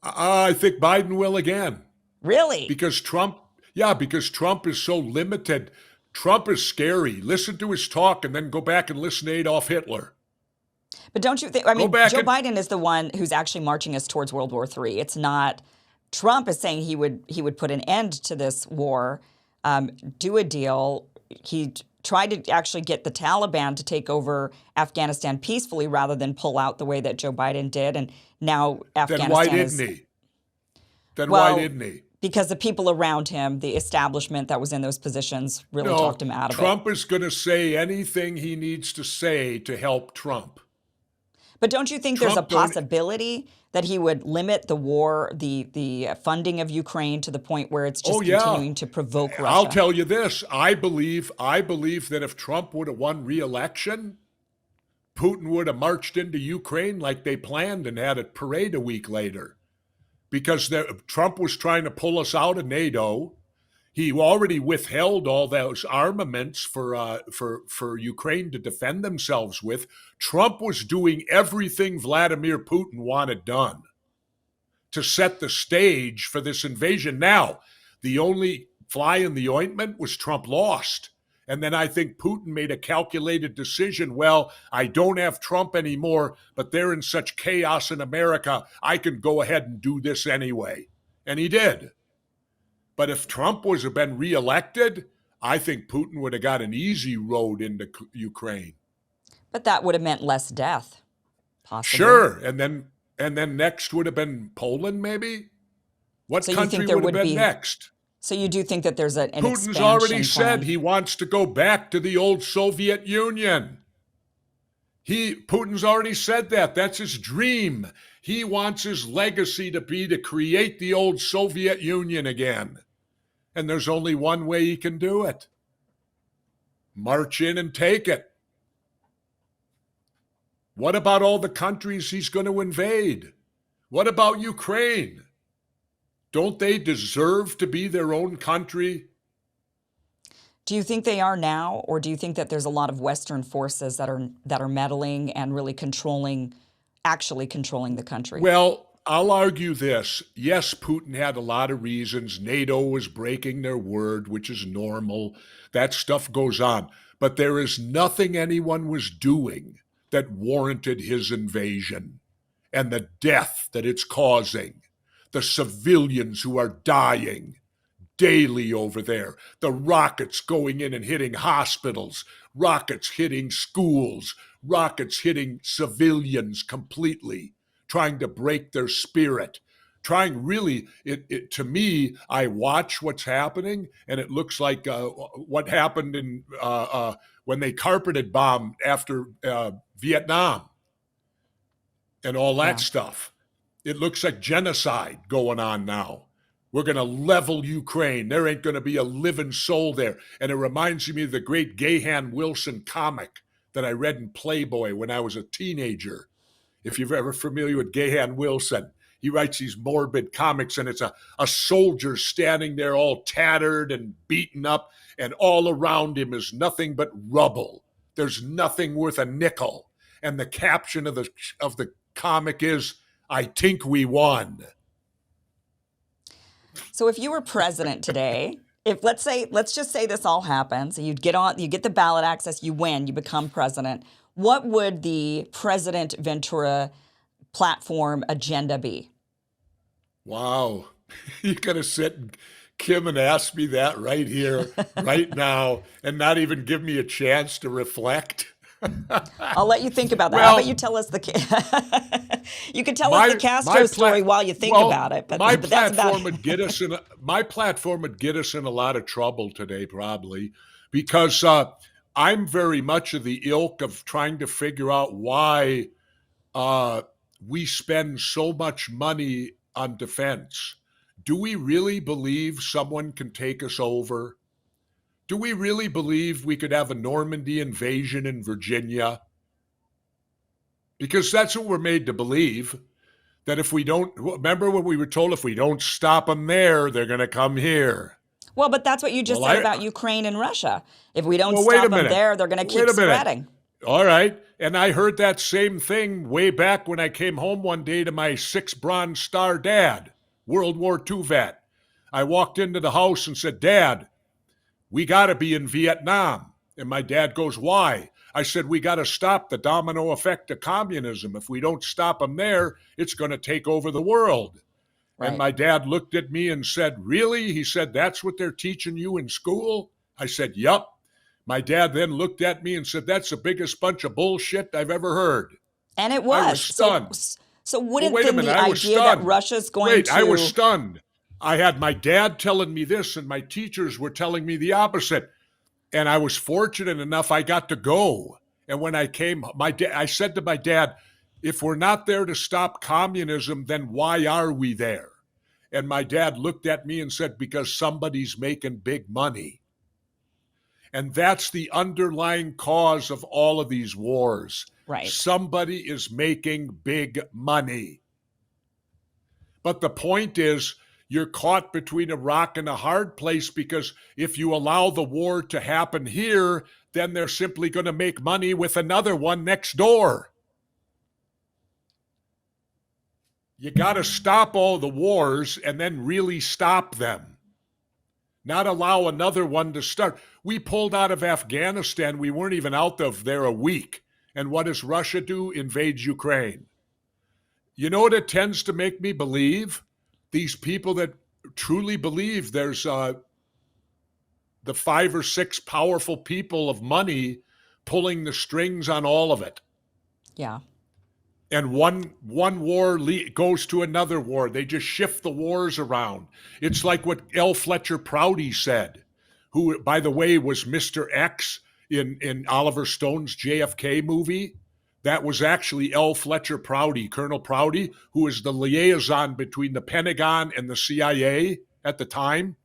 I think Biden will again. Really? Because Trump is so limited. Trump is scary. Listen to his talk and then go back and listen to Adolf Hitler. But don't you think, Joe Biden is the one who's actually marching us towards World War III. It's not, Trump is saying he would put an end to this war, do a deal. He tried to actually get the Taliban to take over Afghanistan peacefully rather than pull out the way that Joe Biden did. And now Afghanistan Then why didn't he? Why didn't he? Because the people around him, the establishment that was in those positions, really talked him out of it. Trump is going to say anything he needs to say to help Trump. But don't you think there's a possibility that he would limit the war, the funding of Ukraine to the point where it's just continuing to provoke Russia? I'll tell you this. I believe that if Trump would have won re-election, Putin would have marched into Ukraine like they planned and had a parade a week later. Because Trump was trying to pull us out of NATO. He already withheld all those armaments for Ukraine to defend themselves with. Trump was doing everything Vladimir Putin wanted done to set the stage for this invasion. Now, the only fly in the ointment was Trump lost. And then I think Putin made a calculated decision. Well, I don't have Trump anymore, but they're in such chaos in America, I can go ahead and do this anyway. And he did. But if Trump was have been reelected, I think Putin would have got an easy road into Ukraine. But that would have meant less death, possibly. Sure, and then next would have been Poland, maybe. What country would have been next? So you do think that there's an Putin's already said he wants to go back to the old Soviet Union. Putin's already said that. That's his dream. He wants his legacy to be to create the old Soviet Union again. And there's only one way he can do it. March in and take it. What about all the countries he's going to invade? What about Ukraine? Don't they deserve to be their own country? Do you think they are now, or do you think that there's a lot of Western forces that are meddling and really actually controlling the country? Well, I'll argue this. Yes, Putin had a lot of reasons. NATO was breaking their word, which is normal. That stuff goes on. But there is nothing anyone was doing that warranted his invasion and the death that it's causing. The civilians who are dying daily over there, the rockets going in and hitting hospitals, rockets hitting schools, rockets hitting civilians completely, trying to break their spirit, trying really, to me, I watch what's happening, and it looks like what happened in when they carpeted bombed after Vietnam and all that stuff. It looks like genocide going on now. We're going to level Ukraine. There ain't going to be a living soul there. And it reminds me of the great Gahan Wilson comic that I read in Playboy when I was a teenager. If you're ever familiar with Gahan Wilson, he writes these morbid comics, and it's a soldier standing there all tattered and beaten up, and all around him is nothing but rubble. There's nothing worth a nickel. And the caption of the comic is, "I think we won." So if you were president today, if let's just say this all happens, you get the ballot access, you win, you become president, what would the President Ventura platform agenda be? Wow. You're going to sit, Kim, and ask me that right here, right now, and not even give me a chance to reflect? I'll let you think about that. Well, How about you tell us you can tell us the Castro story while you think about it. But that's about it. My platform would get us in a lot of trouble today, probably, because I'm very much of the ilk of trying to figure out why we spend so much money on defense. Do we really believe someone can take us over? Do we really believe we could have a Normandy invasion in Virginia? Because that's what we're made to believe, that if we don't, remember what we were told, if we don't stop them there, they're going to come here. Well, but that's what you just said about Ukraine and Russia. If we don't Well, stop them there, they're going to keep spreading. All right. And I heard that same thing way back when I came home one day to my 6 Bronze Star dad, World War II vet. I walked into the house and said, "Dad, we got to be in Vietnam." And my dad goes, "Why?" I said, "We got to stop the domino effect of communism. If we don't stop them there, it's going to take over the world." Right. And my dad looked at me and said, "Really?" He said, "That's what they're teaching you in school?" I said, "Yup." My dad then looked at me and said, "That's the biggest bunch of bullshit I've ever heard." And it was. I was stunned. So wouldn't then the idea that Russia's going to... I was stunned. I had my dad telling me this, and my teachers were telling me the opposite. And I was fortunate enough I got to go. And when I came, I said to my dad, "If we're not there to stop communism, then why are we there?" And my dad looked at me and said, "Because somebody's making big money." And that's the underlying cause of all of these wars. Right. Somebody is making big money. But the point is, you're caught between a rock and a hard place, because if you allow the war to happen here, then they're simply going to make money with another one next door. You got to stop all the wars and then really stop them. Not allow another one to start. We pulled out of Afghanistan. We weren't even out of there a week. And what does Russia do? Invades Ukraine. You know what it tends to make me believe? These people that truly believe there's the 5 or 6 powerful people of money pulling the strings on all of it. Yeah. And one war goes to another war. They just shift the wars around. It's like what L. Fletcher Prouty said, who, by the way, was Mr. X in Oliver Stone's JFK movie. That was actually L. Fletcher Prouty, Colonel Prouty, who was the liaison between the Pentagon and the CIA at the time.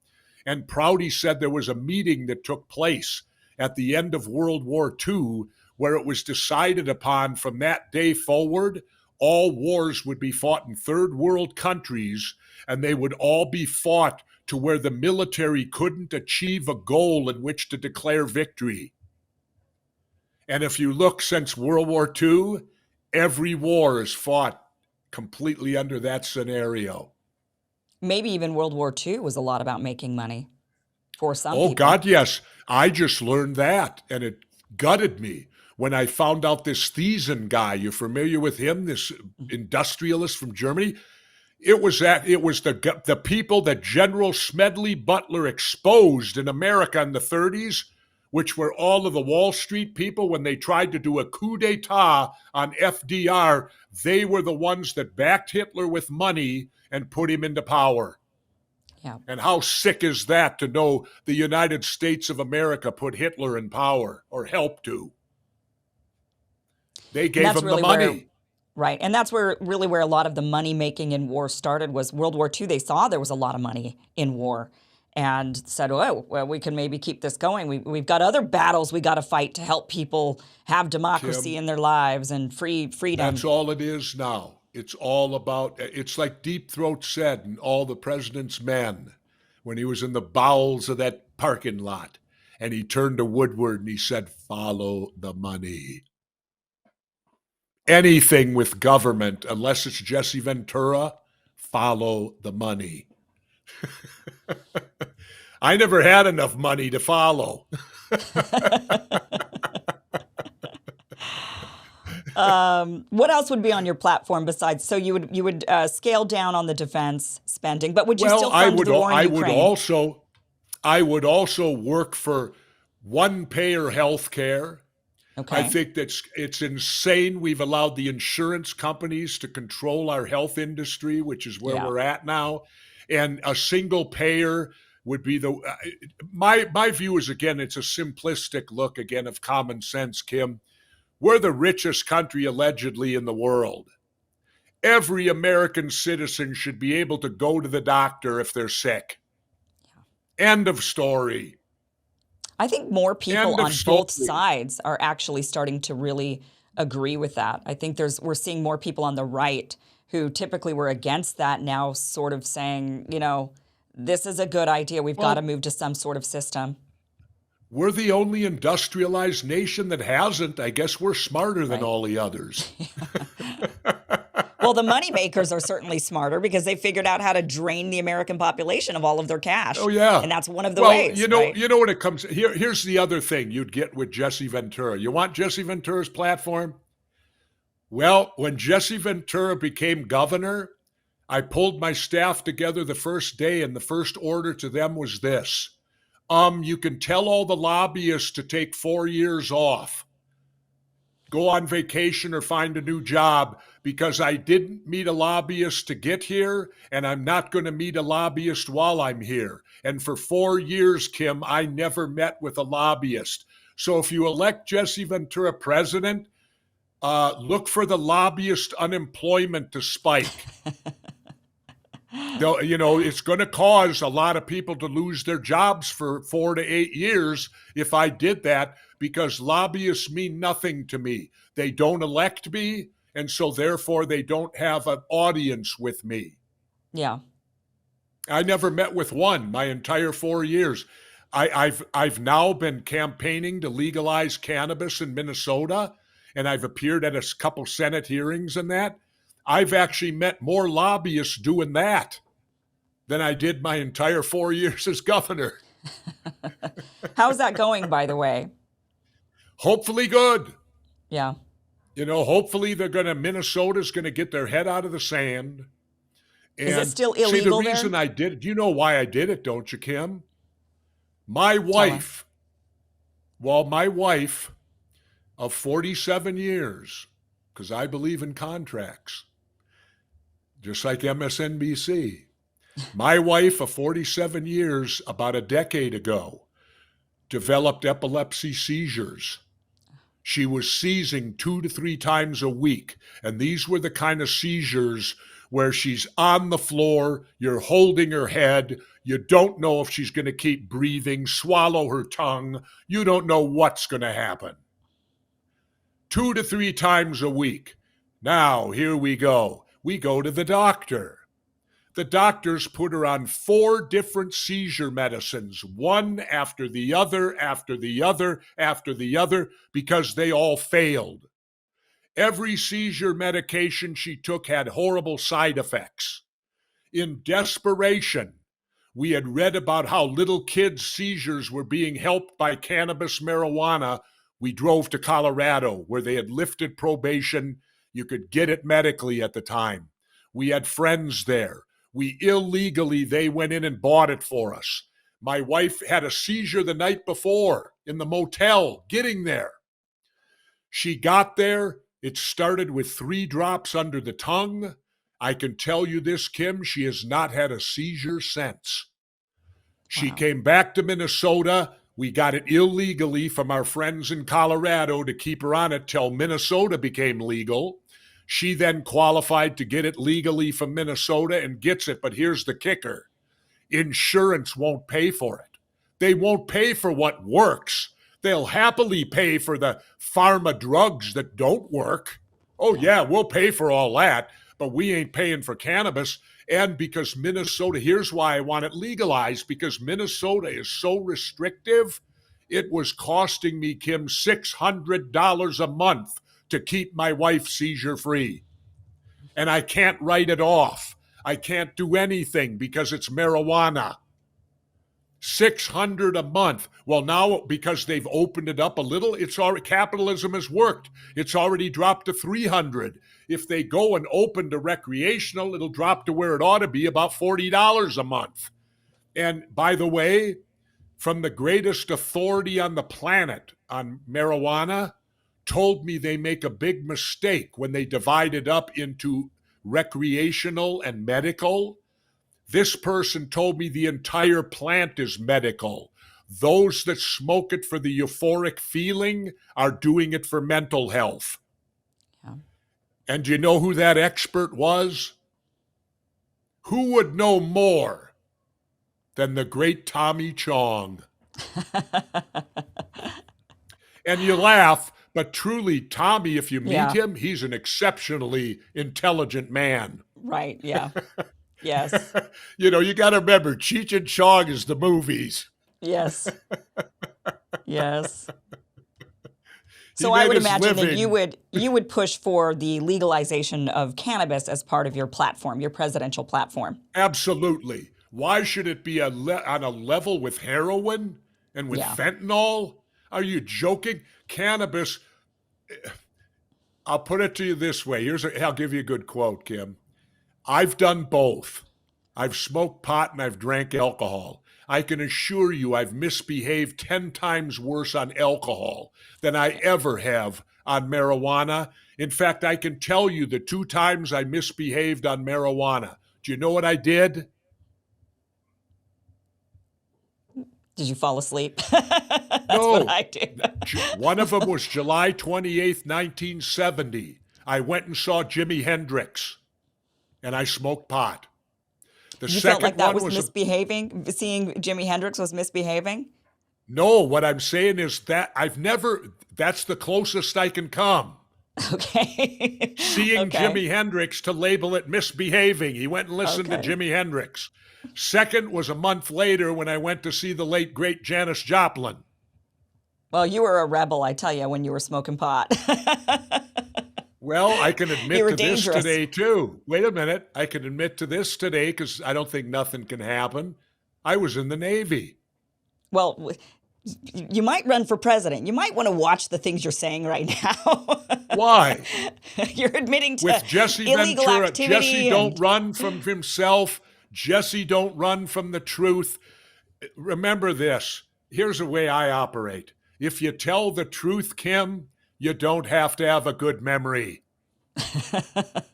And Prouty said there was a meeting that took place at the end of World War II where it was decided upon from that day forward, all wars would be fought in third world countries, and they would all be fought to where the military couldn't achieve a goal in which to declare victory. And if you look since World War II, every war is fought completely under that scenario. Maybe even World War II was a lot about making money for some people. Oh, God, yes. I just learned that, and it gutted me when I found out this Thiesen guy. You're familiar with him, this industrialist from Germany? It was the people that General Smedley Butler exposed in America in the 30s, which were all of the Wall Street people. When they tried to do a coup d'etat on FDR, they were the ones that backed Hitler with money and put him into power. Yeah. And how sick is that to know the United States of America put Hitler in power, or helped to? They gave him the money. Right. And that's where a lot of the money making in war started was World War II. They saw there was a lot of money in war and said, oh, well, we can maybe keep this going. We've got other battles we got to fight to help people have democracy Kim, in their lives and freedom. that's all it is now. It's all about, it's like Deep Throat said in All the President's Men when he was in the bowels of that parking lot and he turned to Woodward and he said, follow the money. Anything with government, unless it's Jesse Ventura, follow the money. I never had enough money to follow. What else would be on your platform besides? So you would scale down on the defense spending, but would you Well, still fund the war in Ukraine? I would also work for one-payer health care. I Okay. think it's insane we've allowed the insurance companies to control our health industry, which is where Yeah. we're at now. And a single payer would be my view is, again, it's a simplistic look again of common sense, Kim. We're the richest country allegedly in the world. Every American citizen should be able to go to the doctor if they're sick. End of story. I think more people End of on both story. sides are actually starting to really agree with that. I think we're seeing more people on the right who typically were against that now sort of saying, this is a good idea. We've got to Well, move to some sort of system. we're the only industrialized nation that hasn't. I guess we're smarter than Right. all the others. Well, the money makers are certainly smarter because they figured out how to drain the American population of all of their cash. Oh yeah. And that's one of the Well, ways, right? you know when it comes here's the other thing you'd get with Jesse Ventura. You want Jesse Ventura's platform? Well, when Jesse Ventura became governor, I pulled my staff together the first day, and the first order to them was this. You can tell all the lobbyists to take 4 years off, go on vacation or find a new job, because I didn't meet a lobbyist to get here, and I'm not going to meet a lobbyist while I'm here. And for 4 years, Kim, I never met with a lobbyist. So if you elect Jesse Ventura president, look for the lobbyist unemployment to spike. It's going to cause a lot of people to lose their jobs for 4 to 8 years if I did that, because lobbyists mean nothing to me. They don't elect me, and so therefore they don't have an audience with me. Yeah. I never met with one my entire 4 years. I've now been campaigning to legalize cannabis in Minnesota, and I've appeared at a couple Senate hearings and that. I've actually met more lobbyists doing that than I did my entire 4 years as governor. How's that going, by the way? Hopefully good. Yeah. Hopefully Minnesota's going to get their head out of the sand. Is it And still see, the illegal reason there? I did it, do you know why I did it, don't you, Kim? My Tell us. wife, my wife of 47 years, because I believe in contracts, just like MSNBC. My wife of 47 years, about a decade ago, developed epilepsy seizures. She was seizing 2 to 3 times a week. And these were the kind of seizures where she's on the floor, you're holding her head, you don't know if she's going to keep breathing, swallow her tongue, you don't know what's going to happen. 2 to 3 times a week. Now, here we go. We go to the doctor. The doctors put her on 4 different seizure medicines, one after the other, after the other, after the other, because they all failed. Every seizure medication she took had horrible side effects. In desperation, we had read about how little kids' seizures were being helped by cannabis marijuana. We drove to Colorado, where they had lifted probation. You could get it medically at the time. We had friends there. They went in and bought it for us. My wife had a seizure the night before in the motel, getting there. She got there. It started with 3 drops under the tongue. I can tell you this, Kim, she has not had a seizure since. She Wow. came back to Minnesota. We got it illegally from our friends in Colorado to keep her on it till Minnesota became legal. She then qualified to get it legally from Minnesota and gets it. But here's the kicker: insurance won't pay for it. They won't pay for what works. They'll happily pay for the pharma drugs that don't work. Oh, Yeah. yeah, we'll pay for all that, but we ain't paying for cannabis. And because Minnesota, here's why I want it legalized, because Minnesota is so restrictive, it was costing me, Kim, $600 a month to keep my wife seizure free. And I can't write it off. I can't do anything because it's marijuana. 600 a month. Well, now because they've opened it up a little, it's already, capitalism has worked. It's already dropped to 300. If they go and open to recreational, it'll drop to where it ought to be, about $40 a month. And by the way, from the greatest authority on the planet on marijuana, told me they make a big mistake when they divide it up into recreational and medical. This person told me the entire plant is medical. Those that smoke it for the euphoric feeling are doing it for mental health. Yeah. And do you know who that expert was? Who would know more than the great Tommy Chong? And you laugh, but truly, Tommy, if you meet Yeah. him, he's an exceptionally intelligent man. Right. Yeah. Yes. You know, you got to remember, Cheech and Chong is the movies. Yes. Yes. He So I made would his imagine that living. you would push for the legalization of cannabis as part of your platform, your presidential platform. Absolutely. Why should it be on a level with heroin and with Yeah. fentanyl? Are you joking? Cannabis, I'll put it to you this way. I'll give you a good quote, Kim. I've done both. I've smoked pot and I've drank alcohol. I can assure you I've misbehaved 10 times worse on alcohol than I ever have on marijuana. In fact, I can tell you the 2 times I misbehaved on marijuana. Do you know what I did? Did you fall asleep? That's what No. I do. One of them was July 28th, 1970. I went and saw Jimi Hendrix, and I smoked pot. The You felt like second that one was was misbehaving? Seeing Jimi Hendrix was misbehaving? no, what I'm saying is that that's the closest I can come. Okay. Seeing Okay. Jimi Hendrix to label it misbehaving. He went and listened to Okay. Jimi Hendrix. Second was a month later when I went to see the late, great Janis Joplin. Well, you were a rebel, I tell you, when you were smoking pot. Well, I can You admit were to this dangerous. today, too. Wait a minute. I can admit to this today because I don't think nothing can happen. I was in the Navy. Well, you might run for president. You might want to watch the things you're saying right now. Why? You're admitting to With Jesse illegal Ventura. activity. Jesse don't run from himself. Jesse don't run from the truth. Remember this. Here's the way I operate. If you tell the truth, Kim, you don't have to have a good memory.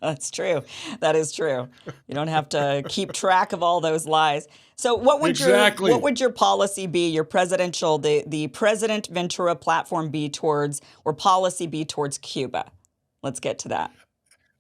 That's true. That is true. You don't have to keep track of all those lies. So Exactly. what would your policy be, your presidential, the President Ventura platform be towards, or policy be towards Cuba? Let's get to that.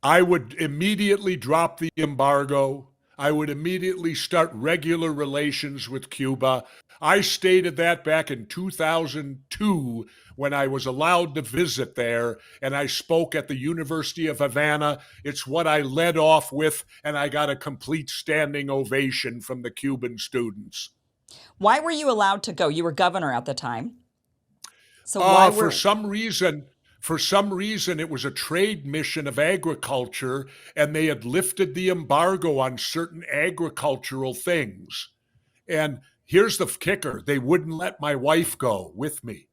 I would immediately drop the embargo. I would immediately start regular relations with Cuba. I stated that back in 2002 when I was allowed to visit there, and I spoke at the University of Havana. It's what I led off with, and I got a complete standing ovation from the Cuban students. Why were you allowed to go? You were governor at the time. So why For were some reason, it was a trade mission of agriculture, and they had lifted the embargo on certain agricultural things. And here's the kicker: they wouldn't let my wife go with me.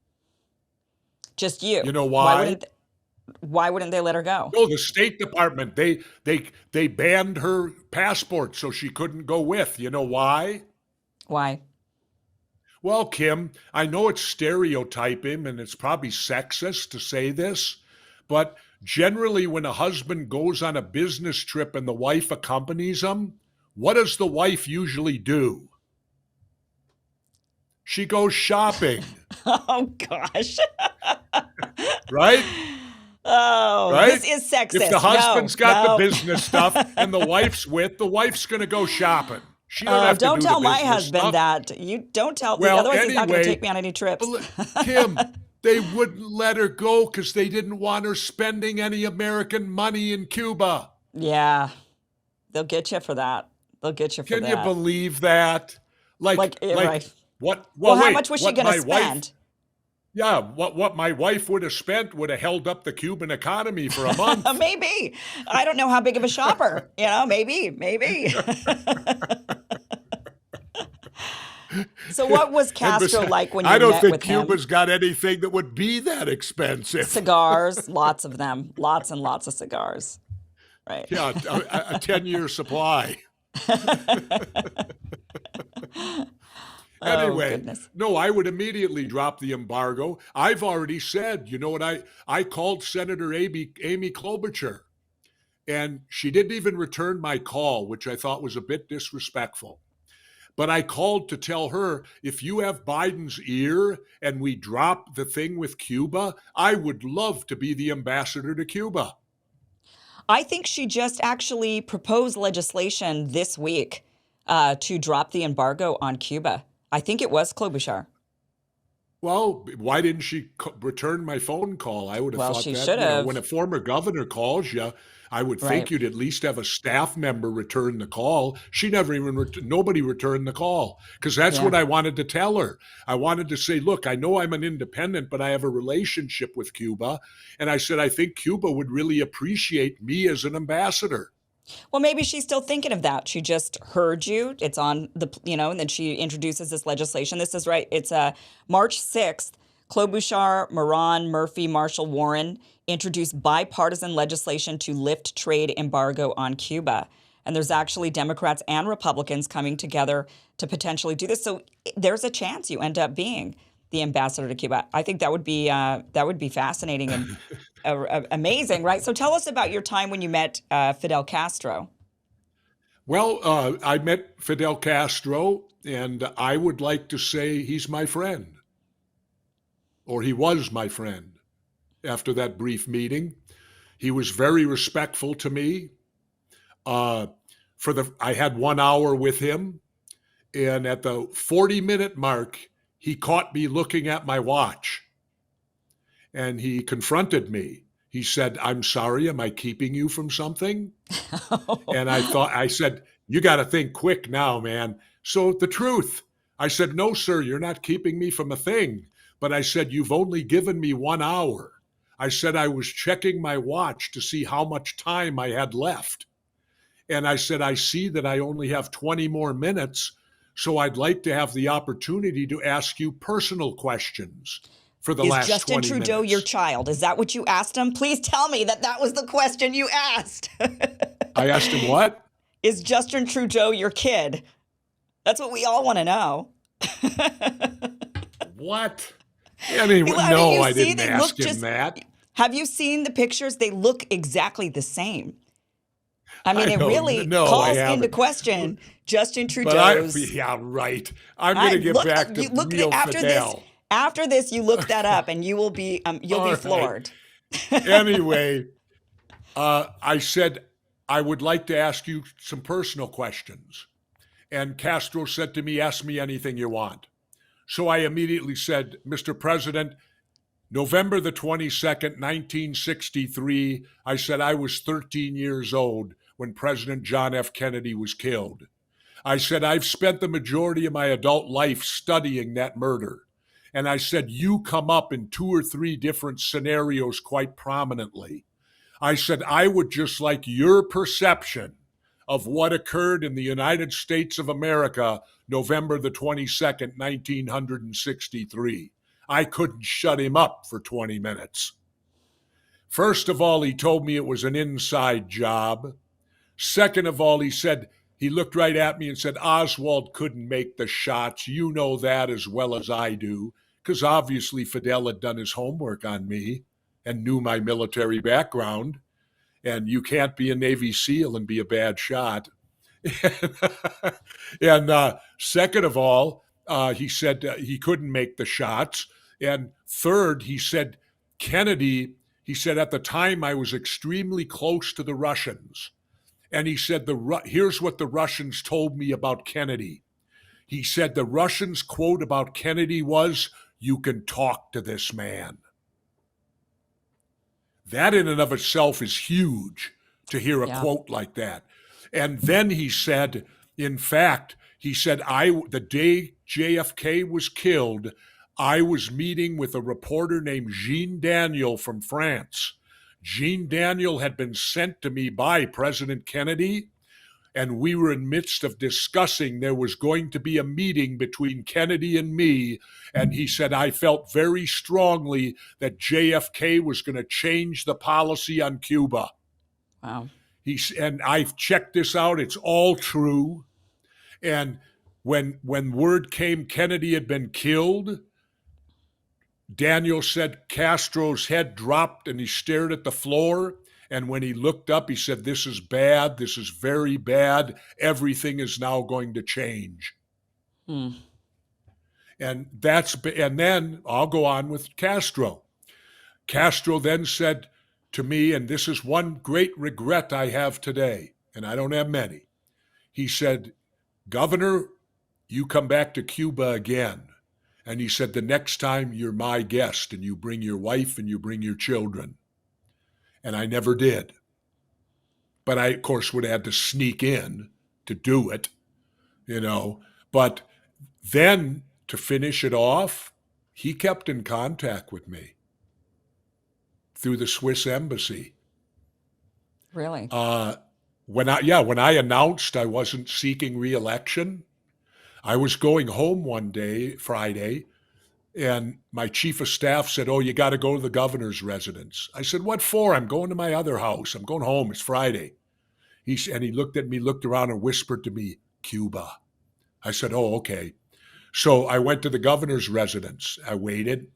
just you? You know why? Why wouldn't they let her go? No, the State Department, they banned her passport so she couldn't go with. You know why? Why? Well, Kim, I know it's stereotyping and it's probably sexist to say this, but generally when a husband goes on a business trip and the wife accompanies him, what does the wife usually do? She goes shopping, Oh gosh. right? Oh, this right? is If the sexist. No, husband's got the no. business stuff and the wife's going to go shopping. She don't Oh, have to don't do the tell my business husband stuff. that. You don't tell, Well, otherwise he's not going to take anyway, me on any trips. Kim, they wouldn't let her go because they didn't want her spending any American money in Cuba. Yeah, they'll get you for that. They'll get you for Can you that. believe that? Like Right. what? Well, Well, how wait. much was she What going to my wife? spend? Yeah, what my wife would have spent would have held up the Cuban economy for a month. Maybe. I don't know how big of a shopper. Maybe. So, what was And Castro besides, like when I you don't met think with him? Cuba's got anything that would be that expensive. Cigars, lots of them, lots and lots of cigars. Right. Yeah, a 10-year supply. Oh, Anyway, goodness. no, I would immediately drop the embargo. I've already said, you know what, I called Senator Amy Klobuchar, and she didn't even return my call, which I thought was a bit disrespectful. But I called to tell her, if you have Biden's ear and we drop the thing with Cuba, I would love to be the ambassador to Cuba. I think she just actually proposed legislation this week to drop the embargo on Cuba. I think it was Klobuchar. Well, why didn't she return my phone call? I would have Well, thought she that, should when have. a former governor calls you, I would Right. think you'd at least have a staff member return the call. She never even, nobody returned the call because that's Yeah. what I wanted to tell her. I wanted to say, look, I know I'm an independent, but I have a relationship with Cuba. And I said, I think Cuba would really appreciate me as an ambassador. Well, maybe she's still thinking of that. She just heard you. It's on and then she introduces this legislation. This is right. It's March 6th. Klobuchar, Moran, Murphy, Marshall, Warren introduced bipartisan legislation to lift trade embargo on Cuba. And there's actually Democrats and Republicans coming together to potentially do this. So there's a chance you end up being the ambassador to Cuba. I think that would be fascinating and amazing, right? So tell us about your time when you met Fidel Castro. Well, I met Fidel Castro, and I would like to say he's my friend, or he was my friend after that brief meeting. He was very respectful to me. Uh, I had 1 hour with him, and at the 40-minute mark, he caught me looking at my watch, and he confronted me. He said, "I'm sorry, am I keeping you from something?" And I said, "You got to think quick now, man." So the truth, I said, "No, sir, you're not keeping me from a thing." But I said, "You've only given me 1 hour." I said, "I was checking my watch to see how much time I had left." And I said, "I see that I only have 20 more minutes. So I'd like to have the opportunity to ask you personal questions for the Is last Justin 20 Trudeau your minutes. child? Is that what you asked him? Please tell me that that was the question you asked. I asked him what? Is Justin Trudeau your kid? That's what we all want to know. What? I mean, I mean, no, you I see, didn't they look ask him just. that. Have you seen the pictures? They look exactly the same. I mean, I it don't, really no, I calls into haven't. question Justin But Trudeau's. yeah, right. I'm going I to get look. back to You look real after this. Fidel. After this, you look that up, and you'll be All right. floored. Anyway, I said, I would like to ask you some personal questions. And Castro said to me, ask me anything you want. So I immediately said, Mr. President, November the 22nd, 1963, I said I was 13 years old when President John F. Kennedy was killed. I said, I've spent the majority of my adult life studying that murder. And I said, you come up in 2 or 3 different scenarios quite prominently. I said, I would just like your perception of what occurred in the United States of America, November the 22nd, 1963. I couldn't shut him up for 20 minutes. First of all, he told me it was an inside job. Second of all, he looked right at me and said, Oswald couldn't make the shots. You know that as well as I do, because obviously Fidel had done his homework on me and knew my military background. And you can't be a Navy SEAL and be a bad shot. And second of all, he said he couldn't make the shots. And third, he said, Kennedy, He said, at the time, I was extremely close to the Russians. And he said, here's what the Russians told me about Kennedy. He said the Russians' quote about Kennedy was, "You can talk to this man." That in and of itself is huge, to hear a Yeah. quote like that. And then he said, in fact, he said, the day JFK was killed, I was meeting with a reporter named Jean Daniel from France. Jean Daniel had been sent to me by President Kennedy, and we were in midst of discussing there was going to be a meeting between Kennedy and me. And he said, I felt very strongly that JFK was going to change the policy on Cuba. Wow. And I've checked this out. It's all true. And when word came Kennedy had been killed, Daniel said Castro's head dropped and he stared at the floor. And when he looked up, he said, this is bad. This is very bad. Everything is now going to change. Hmm. And then I'll go on with Castro. Castro then said to me, and this is one great regret I have today, and I don't have many. He said, Governor, you come back to Cuba again. And he said, the next time you're my guest and you bring your wife and you bring your children. And I never did. But I, of course, would have had to sneak in to do it, But then to finish it off, he kept in contact with me through the Swiss embassy. Really? When I announced I wasn't seeking re-election, I was going home one day, Friday, and my chief of staff said, oh, you got to go to the governor's residence. I said, what for? I'm going to my other house. I'm going home. It's Friday. He looked at me, looked around and whispered to me, Cuba. I said, oh, okay. So I went to the governor's residence. I waited.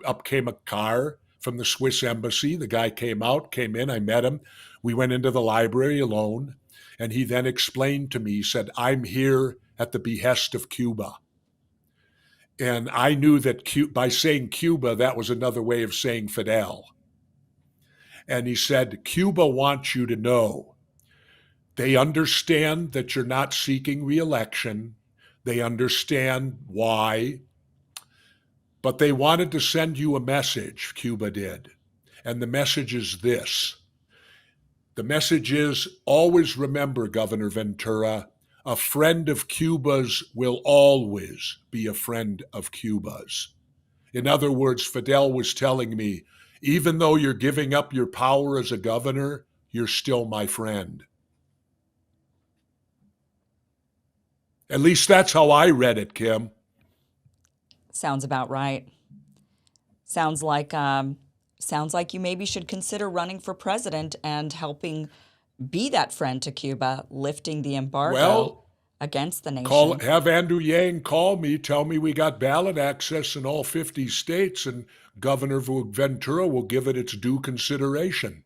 Up came a car from the Swiss embassy. The guy came in. I met him. We went into the library alone. And he then explained to me, he said, I'm here at the behest of Cuba. And I knew that by saying Cuba, that was another way of saying Fidel. And he said, Cuba wants you to know they understand that you're not seeking re-election. They understand why. But they wanted to send you a message, Cuba did. And the message is this. The message is, always remember, Governor Ventura, a friend of Cuba's will always be a friend of Cuba's. In other words, Fidel was telling me, even though you're giving up your power as a governor, you're still my friend. At least that's how I read it, Kim. Sounds about right. Sounds like you maybe should consider running for president and helping be that friend to Cuba, lifting the embargo against the nation. Have Andrew Yang call me, tell me we got ballot access in all 50 states, and Governor Ventura will give it its due consideration.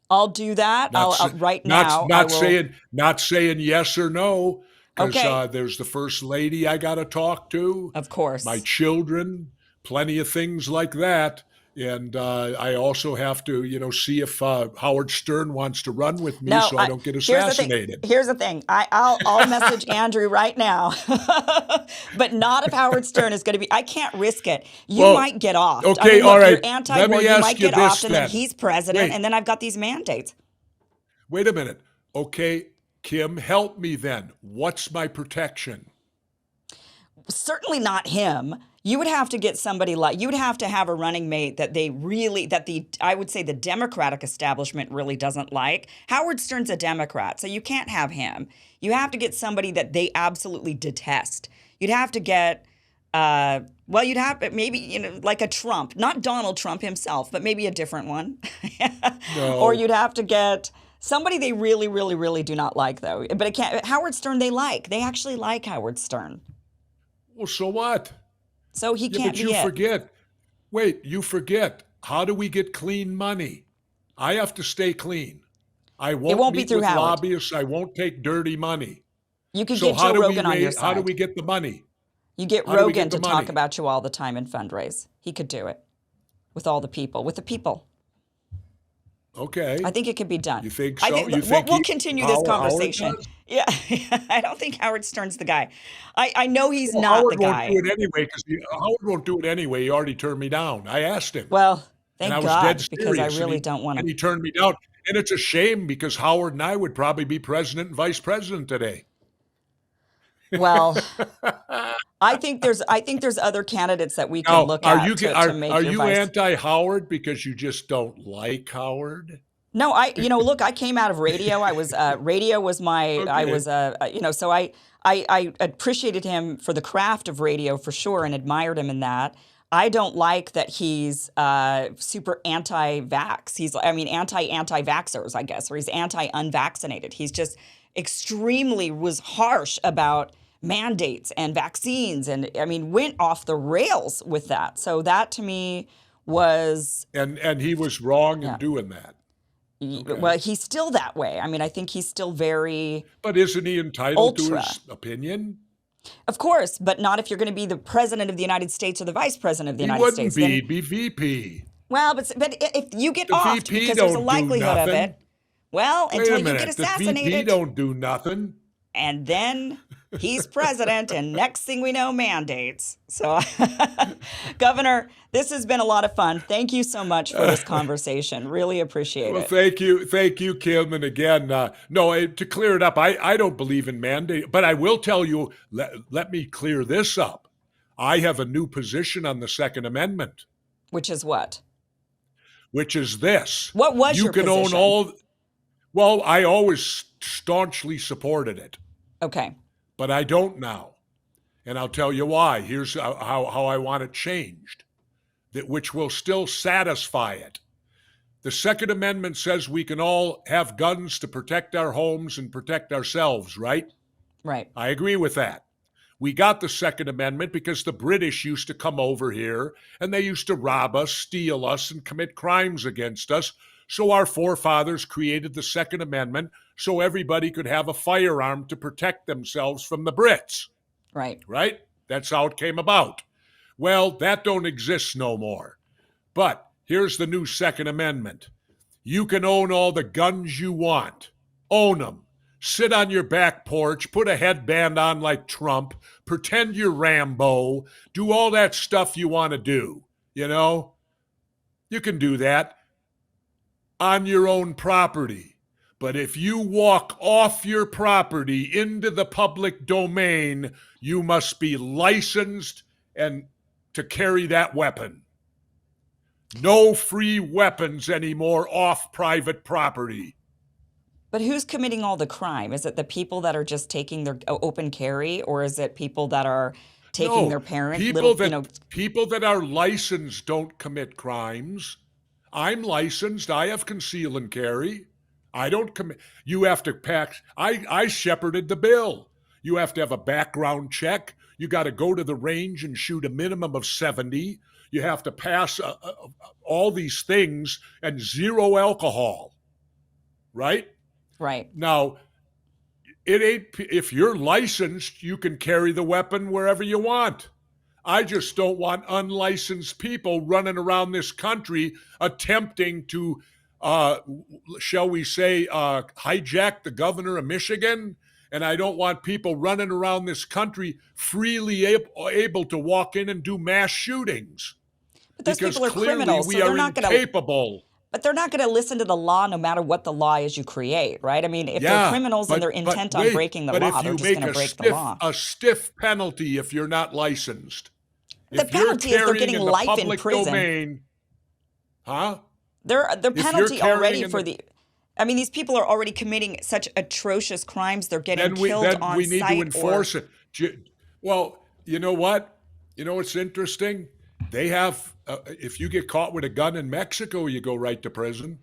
I'll do that. Right now. Not saying yes or no, because Okay. There's the first lady I got to talk to. Of course. My children, plenty of things like that. And I also have to, see if Howard Stern wants to run with me so I don't get assassinated. Here's the thing. I'll message Andrew right now, but not if Howard Stern is going to be. I can't risk it. You might get off. Okay, all right. You're anti-war. You might get off, and then he's president, and then I've got these mandates. Wait a minute. Okay, Kim, help me then. What's my protection? Certainly not him. You would have to get somebody you would have to have a running mate that I would say the Democratic establishment really doesn't like. Howard Stern's a Democrat, so you can't have him. You have to get somebody that they absolutely detest. You'd have to get, you'd have maybe, like a Trump, not Donald Trump himself, but maybe a different one. No. Or you'd have to get somebody they really, really, really do not like, though. But it can't. Howard Stern, they actually like Howard Stern. Well, so what? So he can't be you forget. How do we get clean money? I have to stay clean. I won't be through with Howard. lobbyists. I won't take dirty money. You could get Joe Rogan on your side. How do we get the money? You get Rogan to talk about you all the time and fundraise. He could do it with all the people, with the people. I Okay. think it could be done. You think I so? think You we'll, think we'll he continue this Howard conversation. does? Yeah, I don't think Howard Stern's the guy. I know he's Well, not the Howard won't do guy. it anyway because Howard won't do it anyway. He already turned me down. I asked him, Well, and I thank was dead God, because I serious, really don't want and to. he turned me down. And it's a shame because Howard and I would probably be president and vice president today. Well, I think there's other candidates that we can Now, look at to make are your you vice. anti-Howard because you just don't like Howard? No, look, I came out of radio. I was, radio was my, I Okay. was, so I appreciated him for the craft of radio for sure and admired him in that. I don't like that he's super anti-vax. Anti-vaxxers, I guess, or he's anti-unvaccinated. He's just extremely was harsh about mandates and vaccines, and I mean, went off the rails with that. So that to me was, And he was wrong in yeah. doing that. Okay. Well, he's still that way. I mean, I think he's still very But isn't he entitled to ultra, his opinion? of course, but not if you're going to be the president of the United States or the vice president of the He United wouldn't States. Then, be VP. well, but if you get The offed VP because there's a don't do likelihood of nothing. it, well, Wait until a you get minute. The VP assassinated, don't do nothing. and then he's president, and next thing we know, mandates. So, Governor, this has been a lot of fun. Thank you so much for this conversation. Really appreciate Well, it. thank you, Kim. And again, no, to clear it up, I don't believe in mandate, but I will tell you. Let me clear this up. I have a new position on the Second Amendment, Which is what? which is this: What was you your can own position? all. Well, I always staunchly supported it, Okay. but I don't now, and I'll tell you why. Here's how I want it changed, that which will still satisfy it. The Second Amendment says we can all have guns to protect our homes and protect ourselves, right? Right. I agree with that. We got the Second Amendment because the British used to come over here and they used to rob us, steal us, and commit crimes against us. So our forefathers created the Second Amendment so everybody could have a firearm to protect themselves from the Brits, Right. right? That's how it came about. Well, that don't exist no more. But here's the new Second Amendment. You can own all the guns you want. Own them. Sit on your back porch, put a headband on like Trump, pretend you're Rambo, do all that stuff you want to do. You know, you can do that on your own property. But if you walk off your property into the public domain, you must be licensed and to carry that weapon. No free weapons anymore off private property. But who's committing all the crime? Is it the people that are just taking their open carry, or is it people that are taking their No, parent little, people that are licensed don't commit crimes. I'm licensed. I have conceal and carry. I don't commit. You have to pack. I shepherded the bill. You have to have a background check. You got to go to the range and shoot a minimum of 70. You have to pass all these things and zero alcohol, right? right? Now, it ain't, if you're licensed, you can carry the weapon wherever you want. I just don't want unlicensed people running around this country attempting to, shall we say, hijack the governor of Michigan. And I don't want people running around this country freely able to walk in and do mass shootings. But those Because people are clearly criminals, so we they're are not going to. incapable. But they're not going to listen to the law, no matter what the law is you create, right? I mean, if they're Yeah, criminals and they're intent on breaking the but law, if they're you just make going to break the law. a stiff penalty if you're not licensed, The if you're penalty is they're carrying getting in the life in public prison. domain, huh? Their If you're penalty carrying already in for the, I mean, these people are already committing such atrocious crimes. They're getting then killed on we need to site, enforce it. Well, you know what? You know what's interesting? They have, if you get caught with a gun in Mexico, you go right to prison.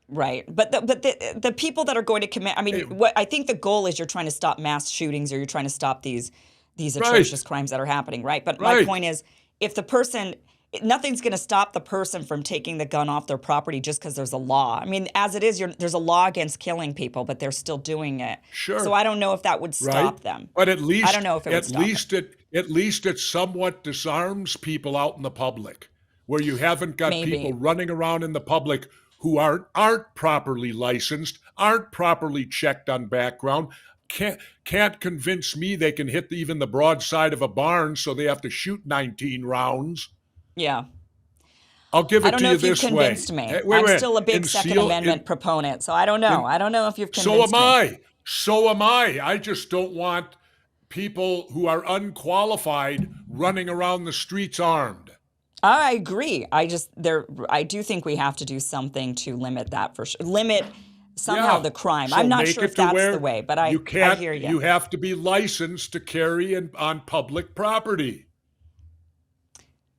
right? But the people that are going to commit, I mean, what I think the goal is, you're trying to stop mass shootings, or you're trying to stop these atrocious Right, crimes that are happening, right? But my right. point is, if the person, nothing's going to stop the person from taking the gun off their property just because there's a law. I mean, as it is, there's a law against killing people, but they're still doing it. So Sure. I don't know if that would Right. stop them. But at I don't least, know if it would stop them. at least it somewhat disarms people out in the public, where you haven't got people Maybe. running around in the public who aren't properly licensed, aren't properly checked on background, can't convince me they can hit even the broadside of a barn, so they have to shoot 19 rounds. Yeah. I'll give I it don't to know you if you've this way. convinced me. Hey, wait, I'm wait. still a big In Second SEAL, Amendment proponent, so I don't know. in I don't know if you've so am convinced me. I. So am I. I just don't want people who are unqualified running around the streets armed. I agree. I do think we have to do something to limit that for sure. Limit somehow Yeah. the crime. So I'm not make sure if it to that's the where way, but you I can't, hear you. you have to be licensed to carry on public property.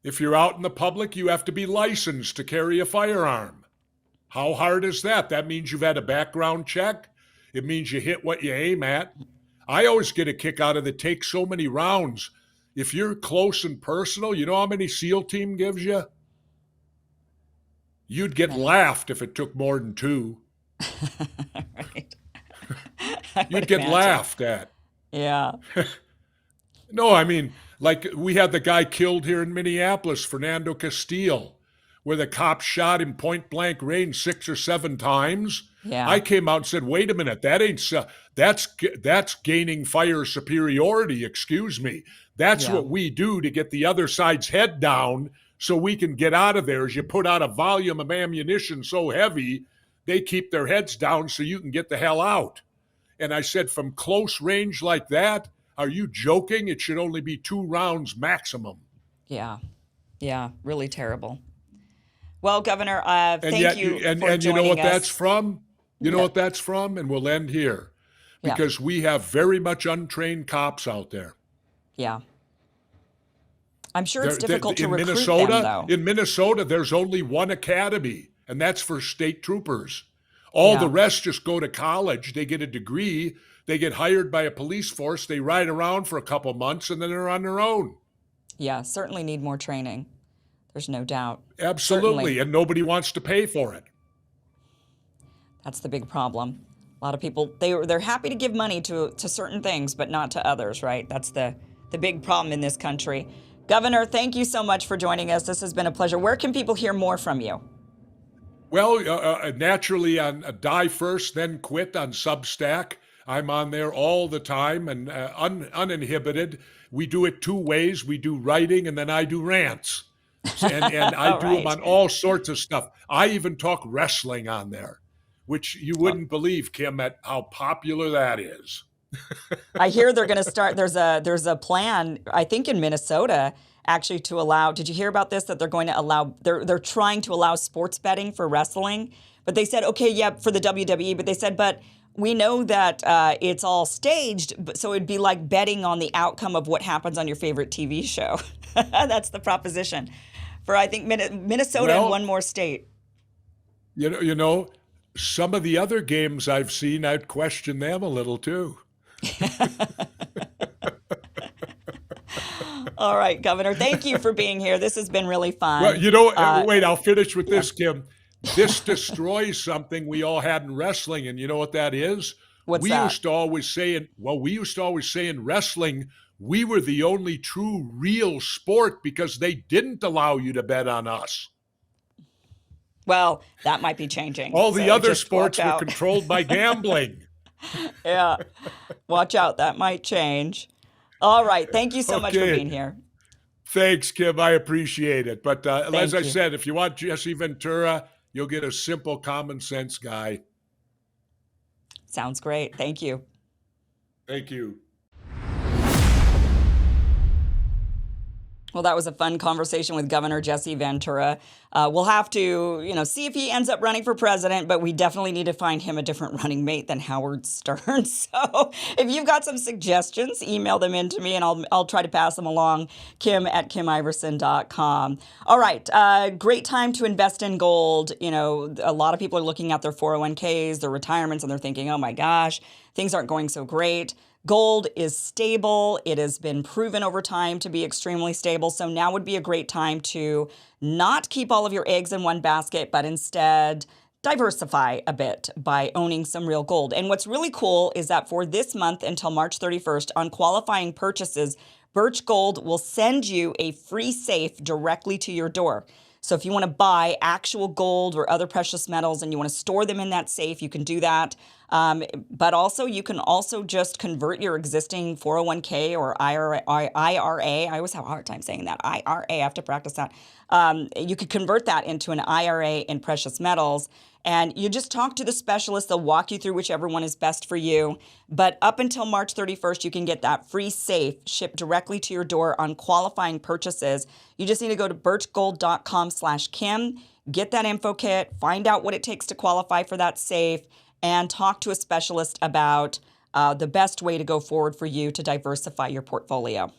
If you're out in the public, you have to be licensed to carry a firearm. How hard is that? That means you've had a background check. It means you hit what you aim at. I always get a kick out of the take so many rounds. If you're close and personal, you know how many SEAL team gives you? You'd get Many. laughed if it took more than two. Right. I You'd would get imagine. laughed at. Yeah. No, I mean, like we had the guy killed here in Minneapolis, Fernando Castile, where the cops shot him point blank range 6 or 7 times. Yeah. I came out and said, "Wait a minute, that's gaining fire superiority. Excuse me. That's Yeah. what we do to get the other side's head down, so we can get out of there. Is you put out a volume of ammunition so heavy, they keep their heads down, so you can get the hell out." And I said, from close range like that, are you joking? It should only be 2 rounds maximum. Yeah. Yeah. Really terrible. Well, Governor, And thank yet, you and for and you know joining what us. that's from? You know Yeah. what that's from? And we'll end here. Yeah. Because we have very much untrained cops out there. Yeah. I'm sure it's They're- difficult to in recruit Minnesota, them, though. in Minnesota, there's only one academy, and that's for state troopers. All Yeah. the rest just go to college. They get a degree. They get hired by a police force. They ride around for a couple months, and then they're on their own. Yeah. Certainly need more training. There's no doubt. Absolutely. Certainly. And nobody wants to pay for it. That's the big problem. A lot of people, they're happy to give money to certain things, but not to others, right? That's the big problem in this country. Governor, thank you so much for joining us. This has been a pleasure. Where can people hear more from you? Well, naturally on Die First, Then Quit on Substack. I'm on there all the time and uninhibited. We do it 2 ways. We do writing and then I do rants. And I All do them right. on all sorts of stuff. I even talk wrestling on there, which you wouldn't believe, Kim, at how popular that is. I hear they're going to start. There's a plan, I think, in Minnesota, actually, to allow. Did you hear about this? That they're going to allow. They're trying to allow sports betting for wrestling, but they said, okay, yeah, for the WWE, but they said, but we know that it's all staged, so it'd be like betting on the outcome of what happens on your favorite TV show. That's the proposition for, I think, Minnesota and Well, one more state. you know, some of the other games I've seen, I'd question them a little too. All right, Governor, thank you for being here. This has been really fun. Well, you know, wait, I'll finish with this, Kim. This destroys something we all had in wrestling, and you know what that is? What's we that? used to always say in wrestling, we were the only true real sport because they didn't allow you to bet on us. Well, that might be changing. All the so other just watch sports were out. controlled by gambling. Yeah. Watch out. That might change. All right. Thank you so much for Okay. being here. Thanks, Kim. I appreciate it. But as I you. said, if you want Jesse Ventura, you'll get a simple, common sense guy. Sounds great. Thank you. Thank you. Well, that was a fun conversation with Governor Jesse Ventura. We'll have to, see if he ends up running for president, but we definitely need to find him a different running mate than Howard Stern. So if you've got some suggestions, email them in to me and I'll try to pass them along, kim@kimiversen.com. All right. Great time to invest in gold. A lot of people are looking at their 401ks, their retirements, and they're thinking, oh my gosh, things aren't going so great. Gold is stable. It has been proven over time to be extremely stable. So now would be a great time to not keep all of your eggs in one basket, but instead diversify a bit by owning some real gold. And what's really cool is that for this month until March 31st, on qualifying purchases, Birch Gold will send you a free safe directly to your door. So if you want to buy actual gold or other precious metals and you want to store them in that safe, you can do that. But also, you can also just convert your existing 401k or IRA. I always have a hard time saying that. IRA, I have to practice that. You could convert that into an IRA in precious metals. And you just talk to the specialist. They'll walk you through whichever one is best for you. But up until March 31st, you can get that free safe shipped directly to your door on qualifying purchases. You just need to go to birchgold.com/Kim, get that info kit, find out what it takes to qualify for that safe, and talk to a specialist about the best way to go forward for you to diversify your portfolio.